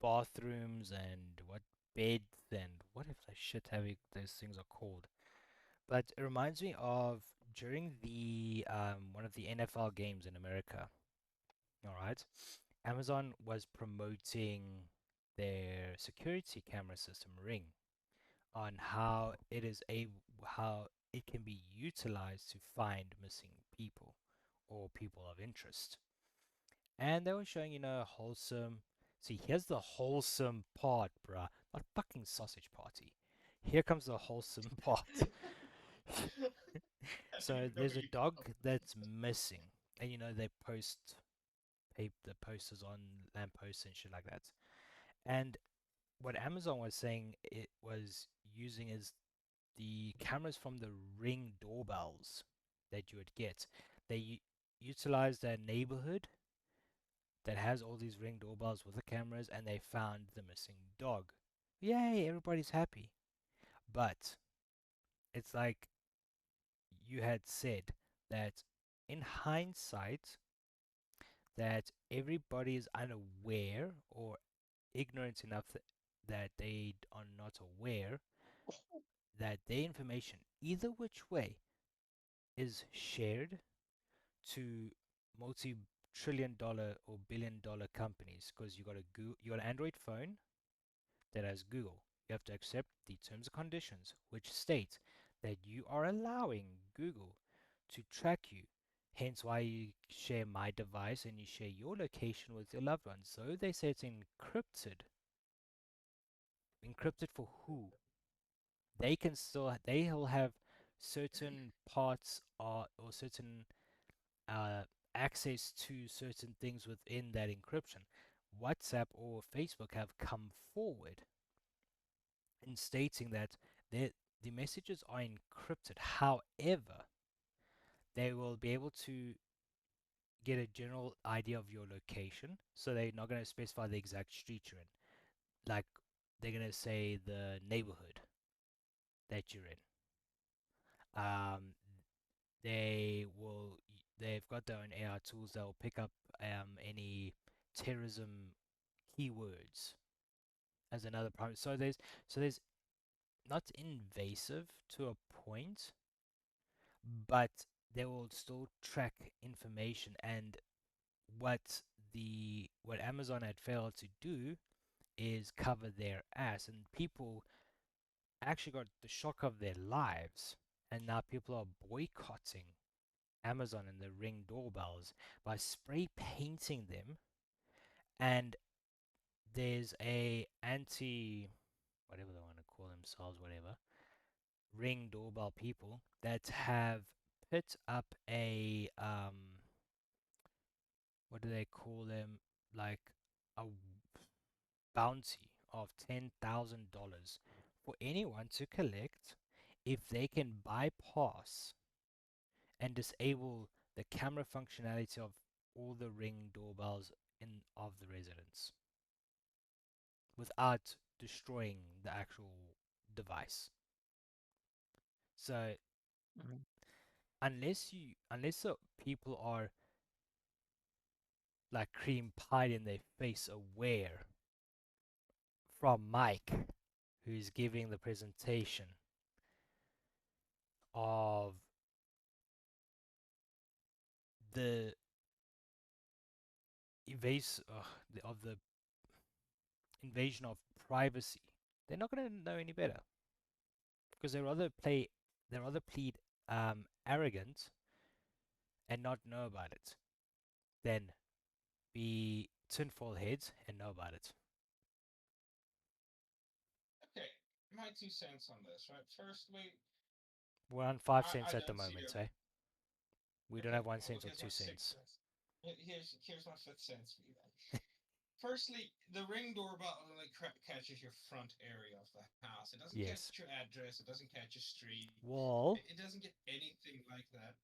bathrooms and what beds and whatever the shit having those things are called. But it reminds me of during the one of the NFL games in America. All right, Amazon was promoting their security camera system Ring on how it is a how it can be utilized to find missing people or people of interest. And they were showing, wholesome. See, here's the wholesome part, bruh. Not fucking sausage party. Here comes the wholesome part. So there's a dog that's missing, and they post the posters on lampposts and shit like that. And what Amazon was saying it was using is the cameras from the Ring doorbells that you would get. They utilize their neighborhood that has all these Ring doorbells with the cameras, and they found the missing dog. Yay, everybody's happy. But it's like you had said that in hindsight, that everybody is unaware or ignorant enough that they are not aware that their information, either which way, is shared to multi-trillion dollar or billion-dollar companies. Because you got an Android phone that has Google. You have to accept the terms and conditions, which state that you are allowing Google to track you. Hence why you share my device and you share your location with your loved ones. So they say it's encrypted. Encrypted for who? They'll have certain parts or certain access to certain things within that encryption. WhatsApp or Facebook have come forward in stating that the messages are encrypted. However, they will be able to get a general idea of your location, so they're not going to specify the exact street you're in. Like, they're going to say the neighborhood that you're in. They've got their own AI tools that will pick up any terrorism keywords as another problem. So there's not invasive to a point, but they will still track information. And what Amazon had failed to do is cover their ass, and people actually got the shock of their lives. And now people are boycotting Amazon and the Ring doorbells by spray painting them. And there's a anti whatever they want to call themselves, whatever, Ring doorbell people that have put up a what do they call them, like a bounty of $10,000 for anyone to collect if they can bypass and disable the camera functionality of all the Ring doorbells of the residents without destroying the actual device. So Mhm. unless the people are like cream pie in their face aware from Mike, who's giving the presentation of the of the invasion of privacy, they're not going to know any better, because they rather plead arrogant and not know about it than be tinfoil heads and know about it. Okay, my 2 cents on this, right? Firstly, We're on 5 I cents at the don't see moment, a. eh? We don't Okay, have 1 well, cent or here's 2 my 6 cents. cents. Here's my 5 cents for you then. Firstly, the Ring doorbell only catches your front area of the house. It doesn't Yes. catch your address. It doesn't catch your street. Well, It doesn't get anything like that.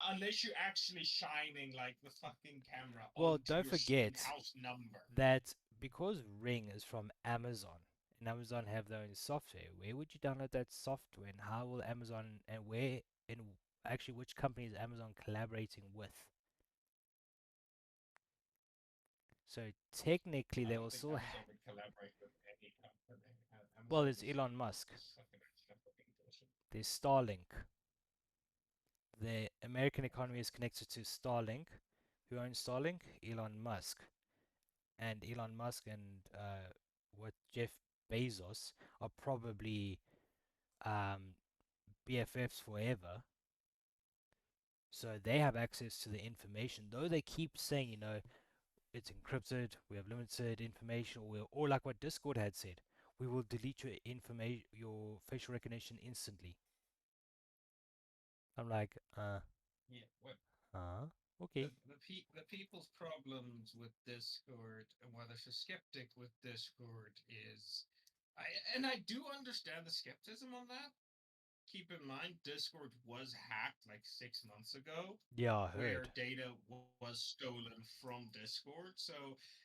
Unless you're actually shining like the fucking camera onto don't your forget house number. that because Ring is from Amazon and Amazon have their own software, where would you download that software, and how will Amazon, and where, and actually which company is Amazon collaborating with? So technically, I they don't will think still. Amazon would collaborate with any company. Well, Amazon it's is Elon Musk. fucking person. There's Starlink. The American economy is connected to Starlink. Who owns Starlink? Elon Musk. And Elon Musk and what Jeff Bezos are probably BFFs forever. So they have access to the information, though they keep saying, it's encrypted, we have limited information, or like what Discord had said, we will delete your information, your facial recognition instantly. I'm like, Yeah, well, okay. the people's problems with Discord and why there's a skeptic with Discord is, I do understand the skepticism on that. Keep in mind, Discord was hacked like 6 months ago, Yeah, I where heard. data was stolen from Discord. So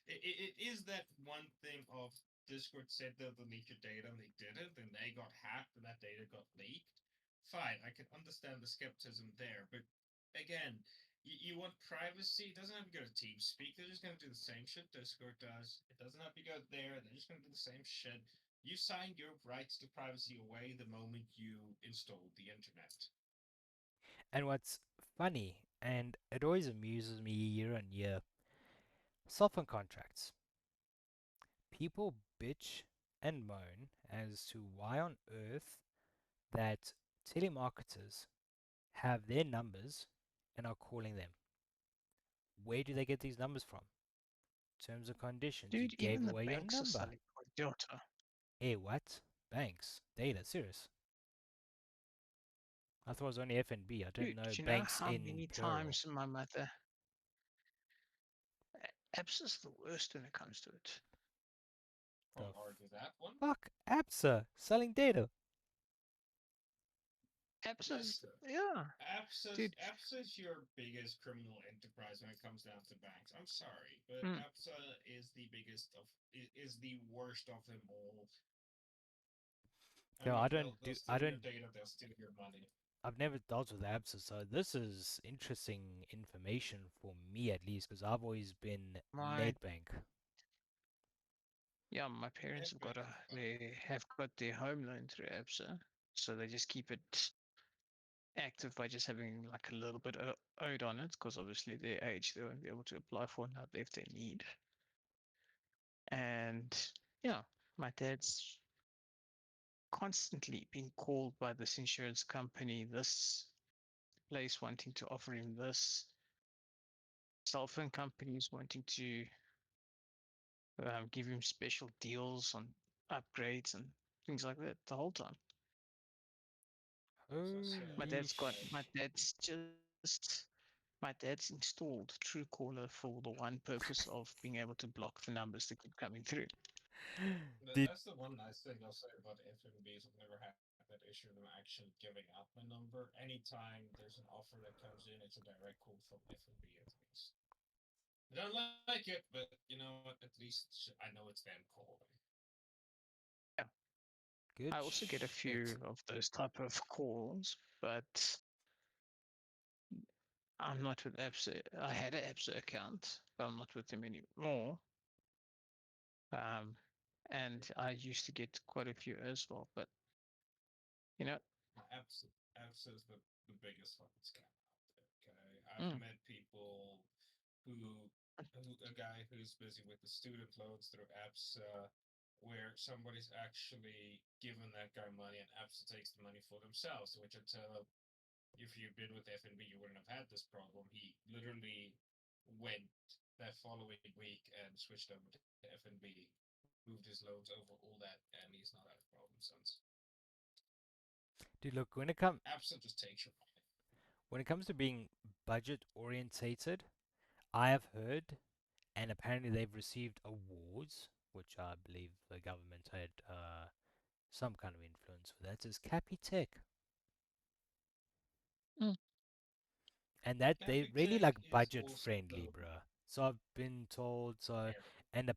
it is that one thing of Discord said they'll delete your data and they didn't, and they got hacked and that data got leaked. Fine, I can understand the skepticism there, but again, you want privacy. It doesn't have to go to TeamSpeak. They're just going to do the same shit Discord does. It doesn't have to go there. They're just going to do the same shit. You signed your rights to privacy away the moment you installed the internet. And what's funny, and it always amuses me year on year, software contracts. People bitch and moan as to why on earth that telemarketers have their numbers and are calling them. Where do they get these numbers from? Terms and conditions. You Dude, gave even the away your banks are number. selling for data. Hey, what? Banks? Data? Serious? I thought it was only FNB. I didn't Dude, know do you know banks how in many plural. times my mother... Apps is the worst when it comes to it. The I'll argue that one. fuck? APSA selling data. Apps That's is... true. Yeah. Dude. APSA is your biggest criminal enterprise when it comes down to banks. I'm sorry, but Mm. APSA is the biggest of, is the worst of them all. Yeah, I they'll don't do. steal I your don't. data, they'll steal your money. I've never dealt with APSA, so this is interesting information for me at least, because I've always been My Nedbank. Yeah, my parents have got they have got their home loan through ABSA, so they just keep it active by just having like a little bit owed on it, because obviously their age they won't be able to apply for now if they need. And yeah, my dad's constantly being called by this insurance company, this place wanting to offer him this, cell phone companies wanting to give him special deals on upgrades and things like that the whole time. My Holy dad's got my dad's installed Truecaller for the one purpose of being able to block the numbers that keep coming through. Did That's the one nice thing I'll say about FNBs. I've never had that issue of them actually giving out my number. Anytime there's an offer that comes in, it's a direct call from FNB at least. I don't like it, but you know what? At least I know it's them calling. good I also get a few shit. of those type of calls, but I'm not with ABSA. I had an ABSA account, but I'm not with them anymore. And I used to get quite a few as well, but you know, ABSA is the biggest fucking scam out there. Okay, I've met people who a guy who's busy with the student loans through ABSA, where somebody's actually given that guy money and ABSA takes the money for themselves. To which I tell him, if you'd been with FNB, you wouldn't have had this problem. He literally went that following week and switched over to FNB, moved his loans over, all that, and he's not had a problem since. Dude, look, ABSA just takes your money. when it comes to being budget orientated, I have heard, and apparently they've received awards, which I believe the government had some kind of influence with that, is Capitec. And that they really Capitec like is budget also friendly, the bruh. So I've been told. So terrible. and the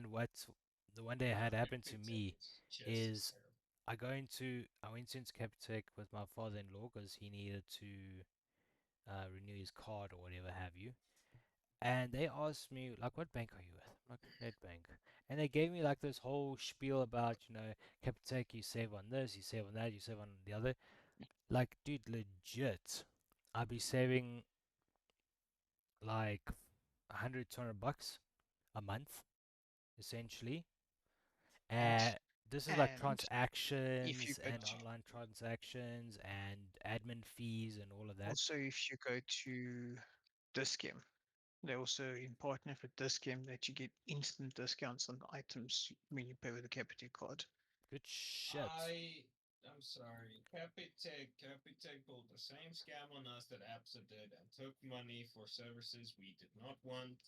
what the one day had happened to Capitec me is just is terrible. I went into Capitec with my father-in-law because he needed to renew his card or whatever have you. And they asked me like, "What bank are you with?" like NetBank. And they gave me like this whole spiel about, Capitec, you save on this, you save on that, you save on the other. Like, dude, legit. I'd be saving like 100, $200 a month, essentially. And this is like And if you transactions go and to online transactions and admin fees and all of that. also if you go to Discam, they also in partner with Discam that you get instant discounts on items when you pay with a Capitec card. Good shit. I'm sorry. Capitec pulled the same scam on us that APSA did and took money for services we did not want.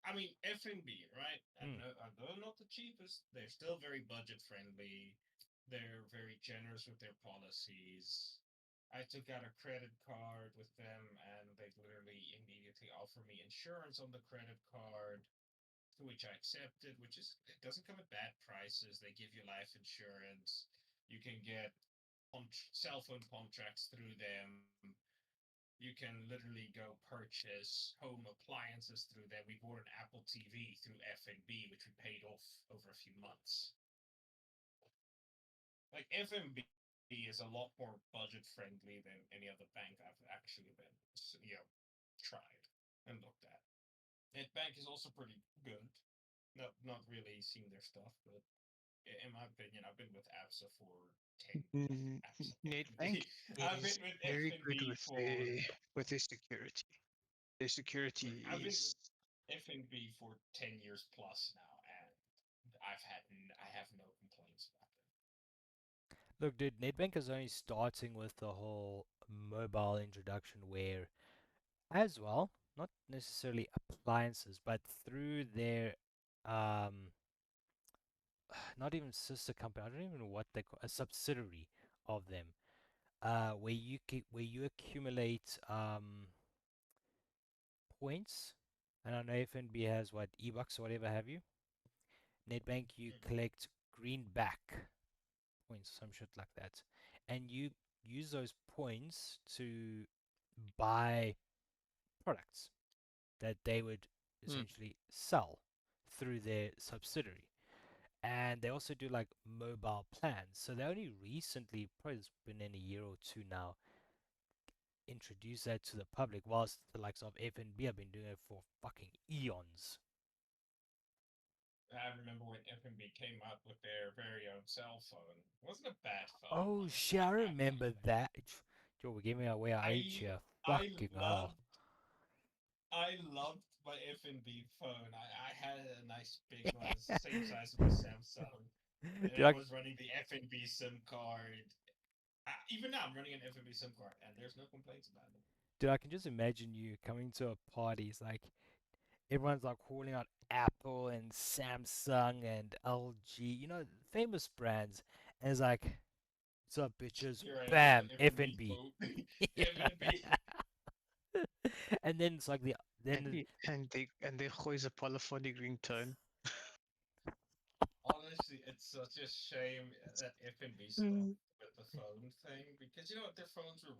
I mean, F&B, right? And although not the cheapest, they're still very budget friendly. They're very generous with their policies. I took out a credit card with them, and they literally immediately offered me insurance on the credit card, to which I accepted. It doesn't come at bad prices. They give you life insurance. You can get cell phone contracts through them. You can literally go purchase home appliances through them. We bought an Apple TV through FNB, which we paid off over a few months. Like FNB is a lot more budget friendly than any other bank I've actually been, tried and looked at. NetBank is also pretty good. Not really seen their stuff, but in my opinion, I've been with ABSA for 10 NetBank I've is been with very good FNB with their security. Their security I've been is with FNB for 10 years plus now, and I have no complaints about them. Look, dude, NetBank is only starting with the whole mobile introduction where, as well, not necessarily appliances, but through their, um, not even sister company, I don't even know what they call, a subsidiary of them, where you accumulate points, and I know FNB has what, eBucks or whatever have you. NetBank, you collect greenback points, some shit like that, and you use those points to buy products that they would essentially sell through their subsidiary. And they also do like mobile plans. So they only recently, probably it's been in a year or two now, introduced that to the public, whilst the likes of FNB have been doing it for fucking eons. I remember when FNB came out with their very own cell phone. It wasn't a bad phone. Oh shit, I remember that. Joe, we're giving away our age here. Fucking hell. I loved my FNB phone. I had a nice big one, same size as my Samsung. And it was running the FNB SIM card. Even now, I'm running an FNB SIM card, and there's no complaints about it. Dude, I can just imagine you coming to a party. It's like everyone's like calling out Apple and Samsung and LG, famous brands. And it's like, what's up, bitches? Bam, FNB. FNB. And then it's like and they always a polyphonic ringtone. Honestly, it's such a shame that FNB stopped with the phone thing because their phones were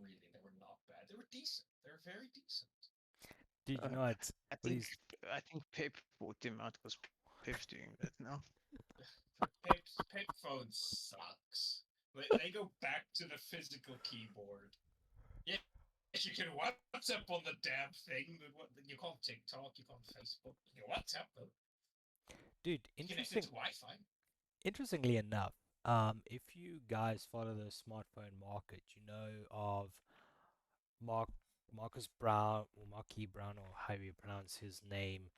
not bad. They were decent. They're very decent. Did you know it? I think Pep bought them out because Pep's doing that now. Pep phone sucks. They go back to the physical keyboard. Yeah, you can WhatsApp on the damn thing. You can't TikTok, you can't Facebook, you can WhatsApp though. Dude, interestingly enough, if you guys follow the smartphone market, you know of Marcus Brown or Marquis Brown or how you pronounce his name.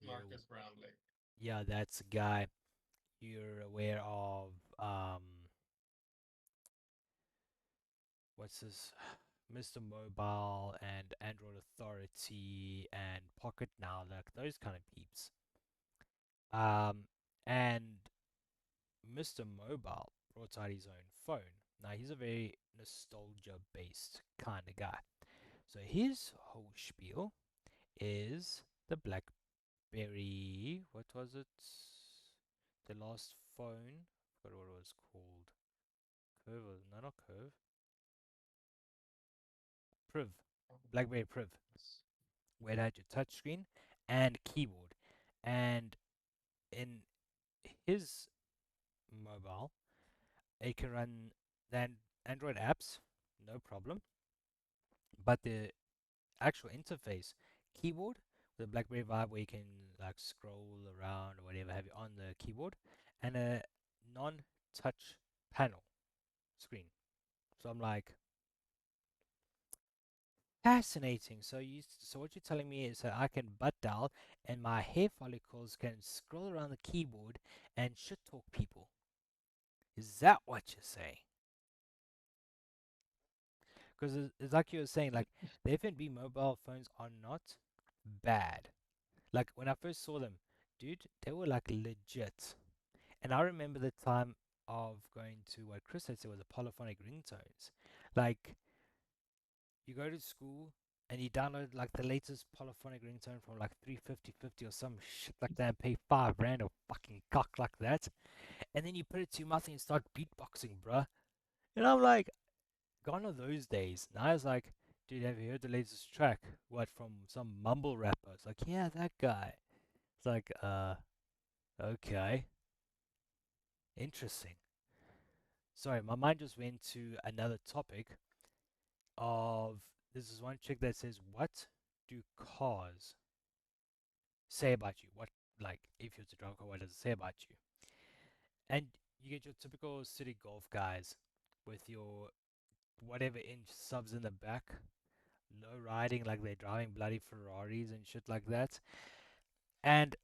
Marcus Brownlee. Yeah, that's a guy. You're aware of what's this? Mr. Mobile and Android Authority and Pocket Now, like those kind of peeps. And Mr. Mobile brought out his own phone. Now he's a very nostalgia-based kind of guy. So his whole spiel is the BlackBerry. What was it? The last phone. I forgot what it was called. Curve? No, not Curve. Priv. BlackBerry Priv. Where it had your touchscreen and keyboard. and in his mobile, it can run then Android apps, no problem. But the actual interface, keyboard, the BlackBerry Vibe, where you can like scroll around or whatever have you on the keyboard, and a non-touch panel screen. So I'm like, fascinating. So what you're telling me is that I can butt dial and my hair follicles can scroll around the keyboard and shit talk people. Is that what you're saying? Because it's like you were saying, like the FNB mobile phones are not bad. Like when I first saw them, dude, they were like legit. And I remember the time of going to what Chris had said was the polyphonic ringtones. Like you go to school and you download like the latest polyphonic ringtone from like 350 or some shit like that and pay $5 or fucking cock like that. And then you put it to your mouth and you start beatboxing, bruh. And I'm like, gone are those days. Now it's like, dude, have you heard the latest track? What, from some mumble rapper? It's like, yeah, that guy. It's like, okay. Interesting. Sorry, my mind just went to another topic of this is one chick that says, what do cars say about you? What, like, if you're to drive a car, what does it say about you? And you get your typical city golf guys with your whatever inch subs in the back, low riding like they're driving bloody Ferraris and shit like that. And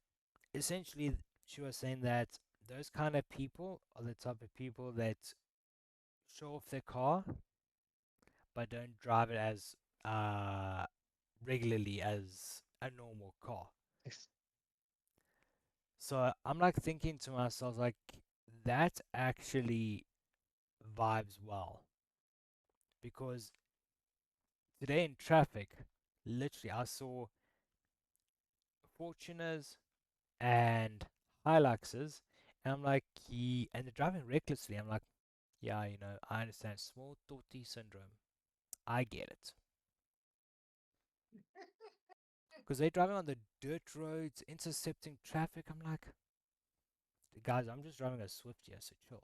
essentially, she was saying that those kind of people are the type of people that show off their car but don't drive it as regularly as a normal car. Yes. So I'm like thinking to myself, like, that actually vibes well. Because today in traffic, literally, I saw Fortuners and Hiluxes, and I'm like, and they're driving recklessly. I'm like, yeah, I understand. Small torty syndrome. I get it. Because they're driving on the dirt roads, intercepting traffic. I'm like, guys, I'm just driving a Swift here, so chill.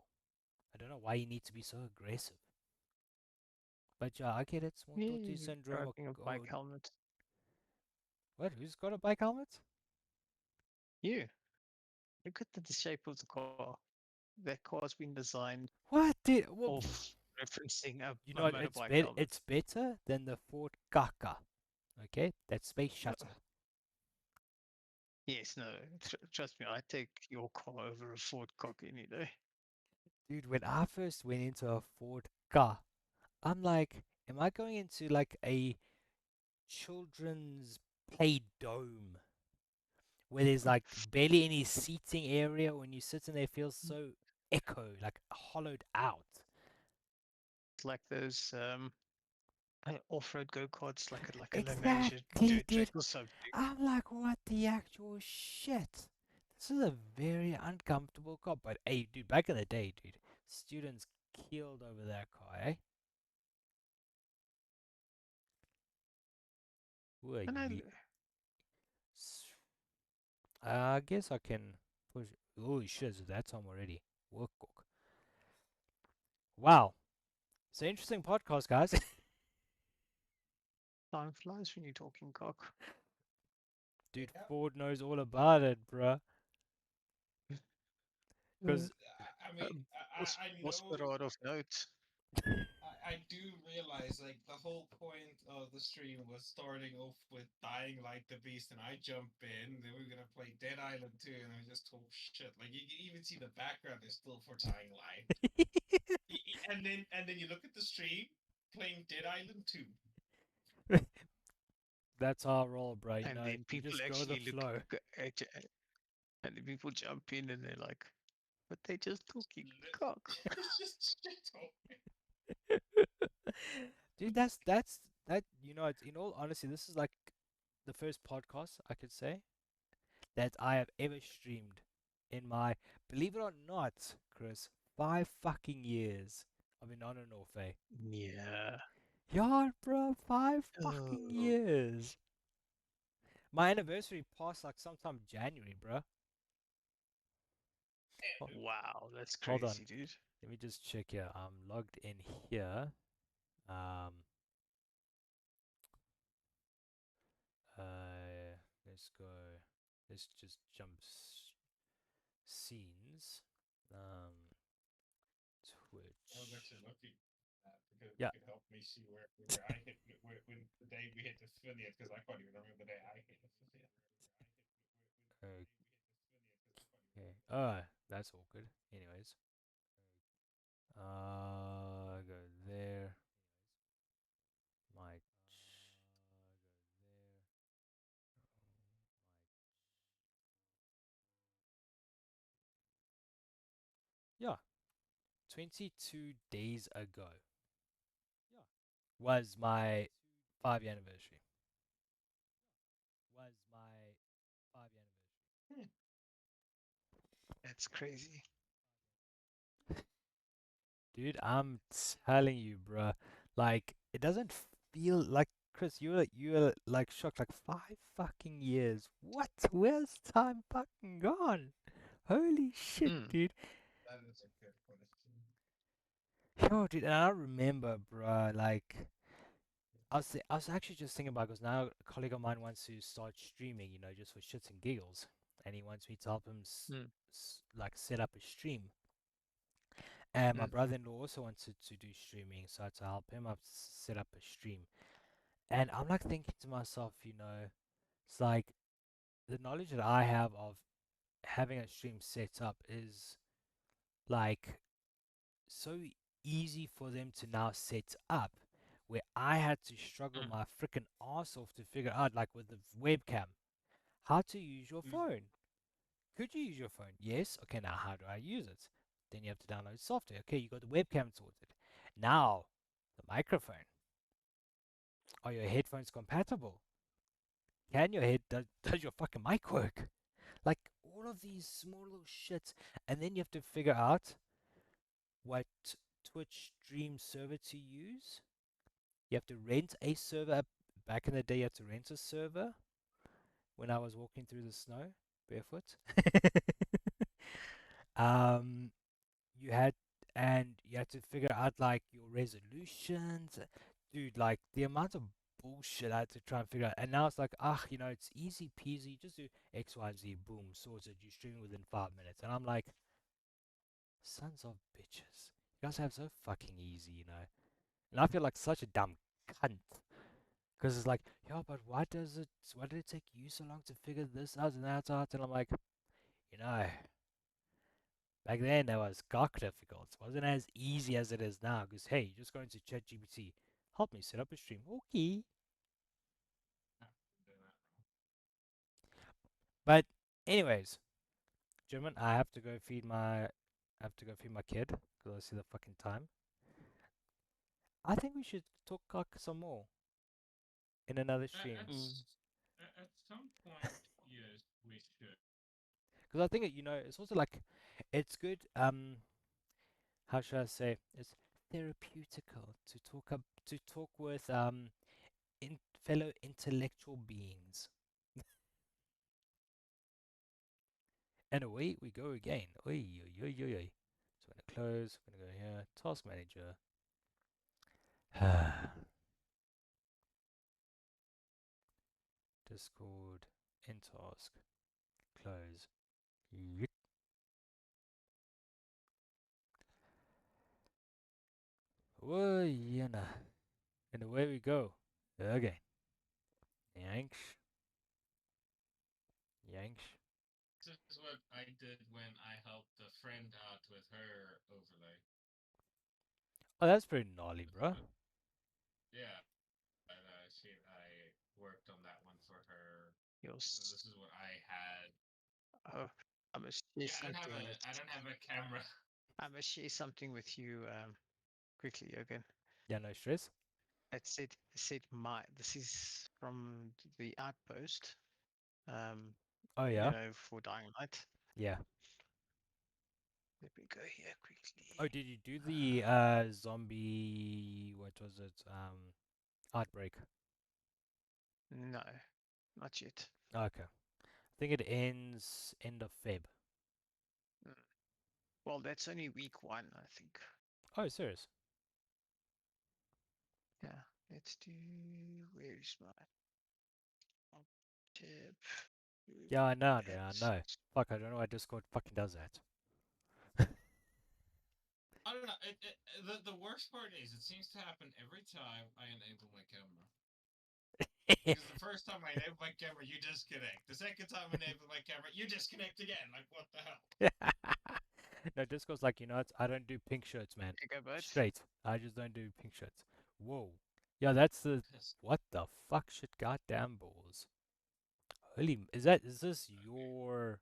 I don't know why you need to be so aggressive. But yeah, I get it. Small Yeah, torty syndrome. driving a bike helmet. What? Who's got a bike helmet? You. Look at the shape of the car. That car's been designed What? Well, off referencing a you know what? motorbike helmet. It's better than the Ford Kaka. Okay, that space shuttle. Yes, no, trust me, I take your car over a Ford Cock any day. Dude, when I first went into a Ford Ka, I'm like, am I going into like a children's play dome where there's like barely any seating area? When you sit in there, it feels so echo, like hollowed out. It's like those off-road go-karts, like a Exactly, dirt dude. track or something. I'm like, what the actual shit? This is a very uncomfortable car. But hey, dude, back in the day, dude, students killed over that car, eh? Who are And you? I guess I can push. Holy shit, it's that time already. Work cook. Wow. It's an interesting podcast, guys. time flies when you're talking cock. Dude, Yeah. Ford knows all about it, bruh. Because I mean, I What's know. the out of notes? I do realize like the whole point of the stream was starting off with Dying Light the Beast, and I jump in. Then we're gonna play Dead Island 2, and I just talk shit. Like you can even see the background is still for Dying Light, and then you look at the stream playing Dead Island 2. that's our role, bruh. You And know, then you people just go with the actually flow. at you, and then people jump in and they're like, but they just talking cock. It's just shit talking. Dude, that's that. It's in all honesty, this is like the first podcast I could say that I have ever streamed in my, believe it or not, Chris, 5 fucking years I've been on and off, eh? Yeah. Yeah, bro, 5 fucking Oh. years. My anniversary passed like sometime January, bro. Wow, that's Hold on. crazy, dude. Let me just check here. I'm logged in here. Let's go. Let's just jump scenes. I was Twitch. actually looking at that because Yeah. it could help me see where I hit when the day we hit affiliate because I can't even remember the day I hit affiliate. Okay. Oh, that's awkward. Anyways. Go there. My yeah, 22 days ago was my 5-year anniversary. That's crazy. Dude, I'm telling you, bruh. Like, it doesn't feel like Chris, you were like shocked, like 5 fucking years. What? Where's time fucking gone? Holy shit, Mm. dude. That is a good question. Yo, dude, and I remember, bruh, like I was actually just thinking about because now a colleague of mine wants to start streaming, just for shits and giggles, and he wants me to help him Mm. like set up a stream. And my Mm. brother-in-law also wanted to do streaming, so I had to help him up set up a stream. And I'm like thinking to myself, it's like the knowledge that I have of having a stream set up is like so easy for them to now set up, where I had to struggle my freaking ass off to figure out, like with the webcam, how to use your phone. Could you use your phone? Yes. Okay, now how do I use it? Then you have to download software. Okay, you got the webcam sorted. Now, the microphone. Are your headphones compatible? Can your head does your fucking mic work? Like all of these small little shits, and then you have to figure out what Twitch stream server to use. You have to rent a server. Back in the day, you had to rent a server when I was walking through the snow barefoot. um, you had you had to figure out like your resolutions, dude. Like the amount of bullshit I had to try and figure out, and now it's like, it's easy peasy. Just do X, Y, Z, boom, sorted. You stream within 5 minutes, and I'm like, sons of bitches, you guys have so fucking easy. And I feel like such a dumb cunt. Because it's like, yeah, but why did it take you so long to figure this out and that out? And I'm like, you know, back then that was cock difficult. It wasn't as easy as it is now. Because, hey, you just go into ChatGPT, help me set up a stream. Okay. But, anyways, German, I have to go feed my kid because I see the fucking time. I think we should talk cock some more in another stream. At some point, yes, we should. Because I think it's also like, it's good. How should I say? It's therapeutical to talk with fellow intellectual beings. And away we go again. Oi, oi, oi, oi, oi. So I'm gonna close. I'm gonna go here. Task manager. Discord. In task. Close. Yeet. Oh, yeah. And away we go. Again. Yanks. Yanks. This is what I did when I helped a friend out with her overlay. Oh, that's pretty gnarly, bro. Yeah, and I worked on that one for her. Yours. This is what I had. Oh, I must share Yeah, something. I don't have a camera. I must share something with you quickly again. Yeah, no stress. It said this is from the outpost. Oh yeah. For Dying Light. Yeah. Let me go here quickly. Oh, did you do the zombie? What was it? Outbreak. No, Not yet. Okay. I think it ends end of Feb. Well, that's only week 1, I think. Oh, serious? Yeah. Let's do. Where's my tip? Yeah, I know, dude, I Ads. know. Fuck, I don't know why Discord fucking does that. I don't know. The worst part is it seems to happen every time I enable my camera. Because the first time I enable my camera, you disconnect. The second time I enable my camera, you disconnect again. Like, what the hell? No, Discord's like, you know what? I don't do pink shirts, man. There you go, bud. Straight. I just don't do pink shirts. Whoa. Yeah, that's the. Pissed. What the fuck shit? Goddamn balls. Holy. Is this your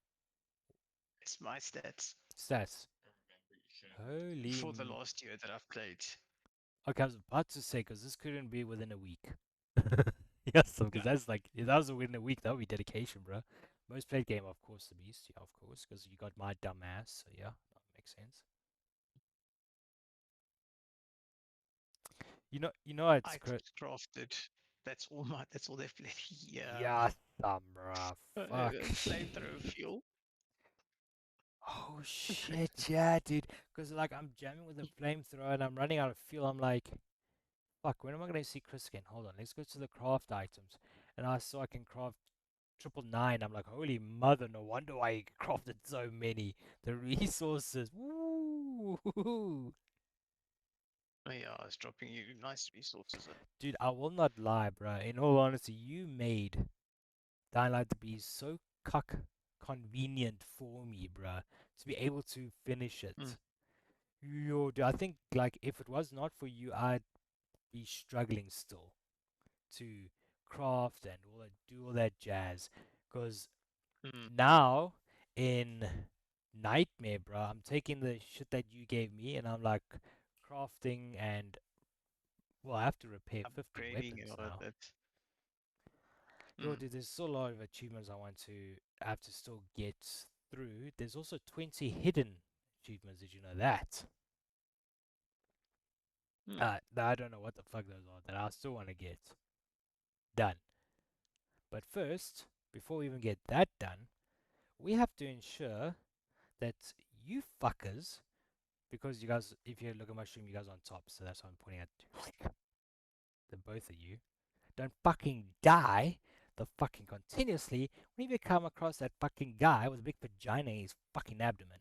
It's my stats stats? I remember you shit. Holy. for the last year that I've played. Okay, I was about to say, because this couldn't be within a week. Yes, because that's like, if that was within a week, that would be dedication, bro. Most played game, of course, the Beast, yeah, of course, because you got my dumb ass, so yeah, that makes sense. You know, it's I crafted. That's all my. That's all they've played. yeah, thumb, bruh, fuck. Flamethrower fuel. Oh shit, yeah, dude. Because like I'm jamming with a flamethrower and I'm running out of fuel. I'm like, fuck, when am I gonna see Chris again? Hold on, let's go to the craft items. And I saw I can craft 999. I'm like, holy mother, no wonder I crafted so many. The resources, woo! Oh, yeah, I was dropping you nice resources. Dude, I will not lie, bruh. In all honesty, you made Dying Light to be so cuck convenient for me, bruh, to be able to finish it. Mm. Yo, dude, I think like if it was not for you, I'd be struggling still to craft and do all that jazz. Cause Mm. now in Nightmare, bruh, I'm taking the shit that you gave me and I'm like crafting and well, I have to repair 50 Upgrading weapons and all now. that. Yo, Mm. dude, there's still a lot of achievements I want to have to still get through. There's also 20 hidden achievements. Did you know that? Hmm. That I don't know what the fuck those are that I still want to get done. But first, before we even get that done, we have to ensure that you fuckers, because you guys, if you look at my stream, you guys are on top, so that's why I'm pointing at the both of you. Don't fucking die the fucking continuously when you come across that fucking guy with a big vagina in his fucking abdomen.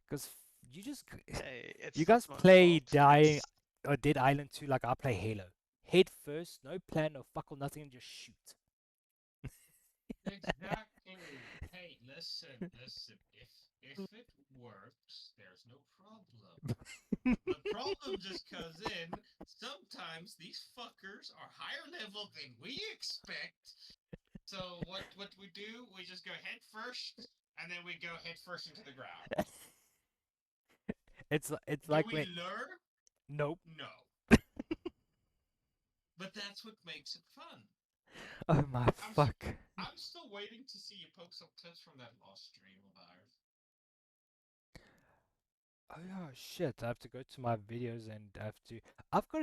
Because you just Hey, it's you not guys my play fault. Dying It's- or Dead Island 2 like I play Halo. Head first, no plan, no fuck all nothing, just shoot. Exactly. Hey, listen. If it works, there's no problem. The problem just comes in. Sometimes these fuckers are higher level than we expect. So what we do, we just go head first, and then we go head first into the ground. It's Do like we when lure? nope. No. But that's what makes it fun. Oh my I'm fuck. I'm still waiting to see you post some clips from that lost stream of ours. Oh yeah, shit! I have to go to my videos and I have to. I've got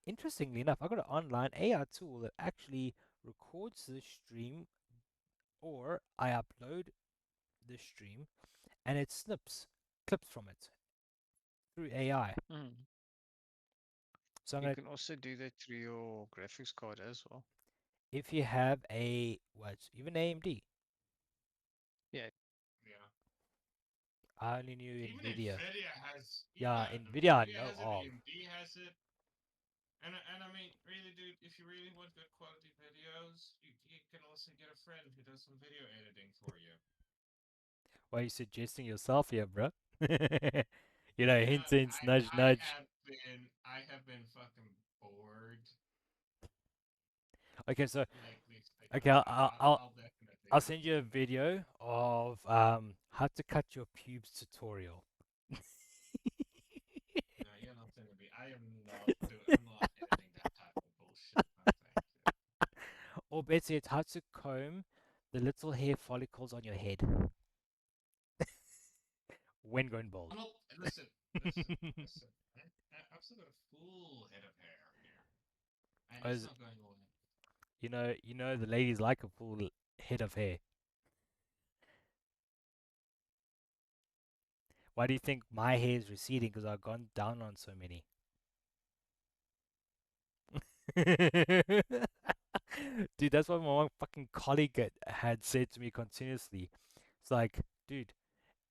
interestingly enough, I've got an online AI tool that actually records the stream, or I upload the stream, and it snips clips from it through AI. Mm. So I'm You gonna, can also do that through your graphics card as well. if you have a what, even AMD. Yeah. I only knew Even Nvidia. Nvidia has. Yeah, the Nvidia I Nvidia know has it. of. AMD has it. And I mean, really, dude, if you really want good quality videos, you can also get a friend who does some video editing for you. Why are you suggesting yourself here, bro? You know, hint, Uh, hint, nudge, nudge. I have been fucking bored Okay, so lately. So okay, I'll definitely. I'll have send to you a do that. video of how to cut your pubes tutorial. No, you're not gonna be. I am not doing. I'm not editing that type of bullshit. No, thank you. Or better yet, how to comb the little hair follicles on your head when going bald. I'm not. Listen. I, I've still got a full head of hair here. And Oh, it's is- not going away. You know, the ladies like a full head of hair. Why do you think my hair is receding? Because I've gone down on so many. Dude, that's what my one fucking colleague had said to me continuously. It's like, dude,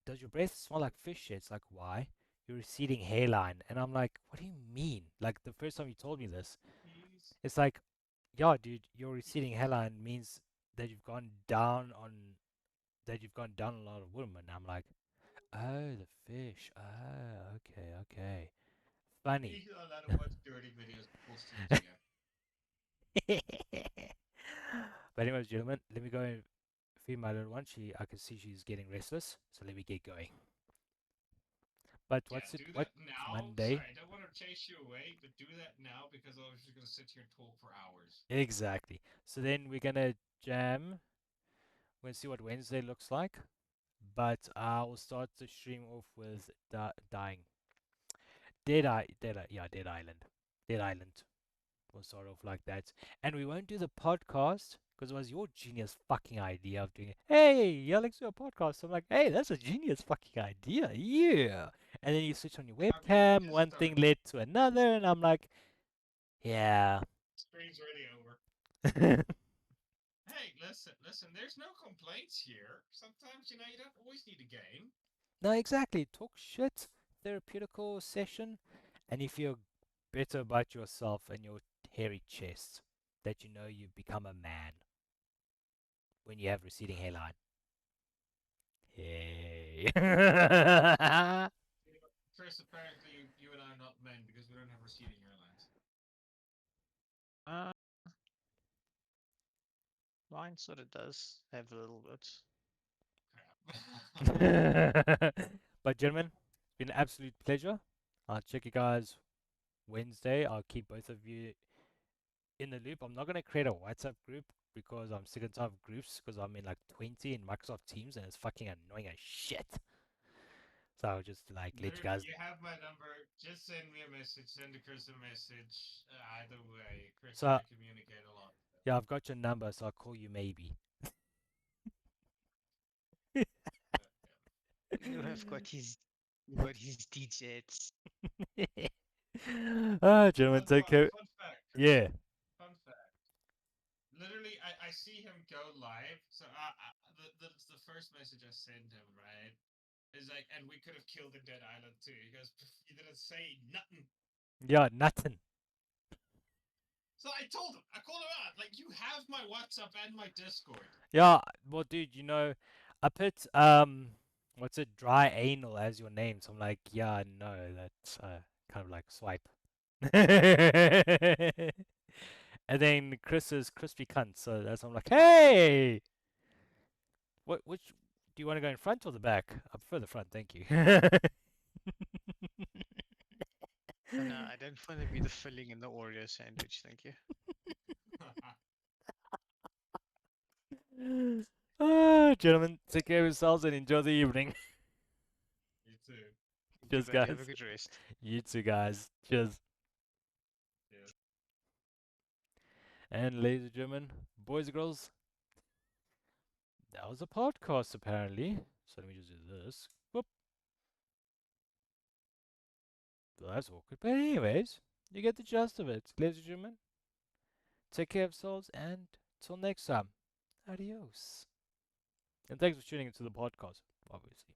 does your breath smell like fish? It's like, why? Your receding hairline. And I'm like, what do you mean? Like, the first time you told me this, He's it's like, yeah, dude, your receding hairline means that you've gone down on a lot of women. I'm like, oh, the fish. Oh, okay. Funny. he's not allowed to watch dirty videos before streams again. But anyways, gentlemen, let me go and feed my little one. I can see she's getting restless, so let me get going. But what's Yeah, it? do What? that now. Monday? Sorry, I don't want to chase you away, but do that now because I was just gonna sit here and talk for hours. Exactly. So then we're gonna jam. We're gonna see what Wednesday looks like. But I will start the stream off with dying. Dead Island. Dead Island. We'll start off like that. And we won't do the podcast because it was your genius fucking idea of doing it. Hey, yeah, let's do a podcast. I'm like, hey, that's a genius fucking idea. Yeah. And then you switch on your Okay, webcam. just One start. thing led to another. And I'm like, yeah. Stream's already over. Hey, listen. There's no complaints here. Sometimes you don't always need a game. No, exactly. Talk shit. Therapeutical session. And you feel better about yourself and your hairy chest. That you know you've become a man. When you have receding hairline. Hey. Chris, apparently you and I are not men because we don't have receding hairlines. Mine sort of does have a little bit. But gentlemen, it's been an absolute pleasure. I'll check you guys Wednesday. I'll keep both of you in the loop. I'm not gonna create a WhatsApp group because I'm sick and tired of groups because I'm in like 20 in Microsoft Teams and it's fucking annoying as shit. So I'll just like let you guys. You have my number. Just send me a message. Send to Chris a message. Either way, Chris So- and I communicate a lot. Yeah, I've got your number, so I'll call you maybe. You have got his digits. Ah, gentlemen, take care. Fun fact. Chris, Yeah. Fun fact. Literally, I see him go live. So the first message I send him, right, is like, and we could have killed the Dead Island too. He goes, you didn't say nothing. Yeah, nothing. So I told him, I called him out. Like, you have my WhatsApp and my Discord. Yeah, well, dude, I put what's it, dry anal as your name, so I'm like, yeah, no, that's kind of like swipe. And then Chris is crispy cunt, so that's I'm like, hey, which do you want to go in front or the back? I prefer the front, thank you. Oh, no, I don't want to be the filling in the Oreo sandwich, thank you. Gentlemen, take care of yourselves and enjoy the evening. You too. Cheers, Good, buddy, guys. have a good rest. You too, guys. Cheers. Cheers. And ladies and gentlemen, boys and girls, that was a podcast apparently. So let me just do this. Whoop. Well, that's awkward. But anyways, you get the gist of it. Ladies and gentlemen, take care of yourselves and till next time. Adios. And thanks for tuning into the podcast, obviously.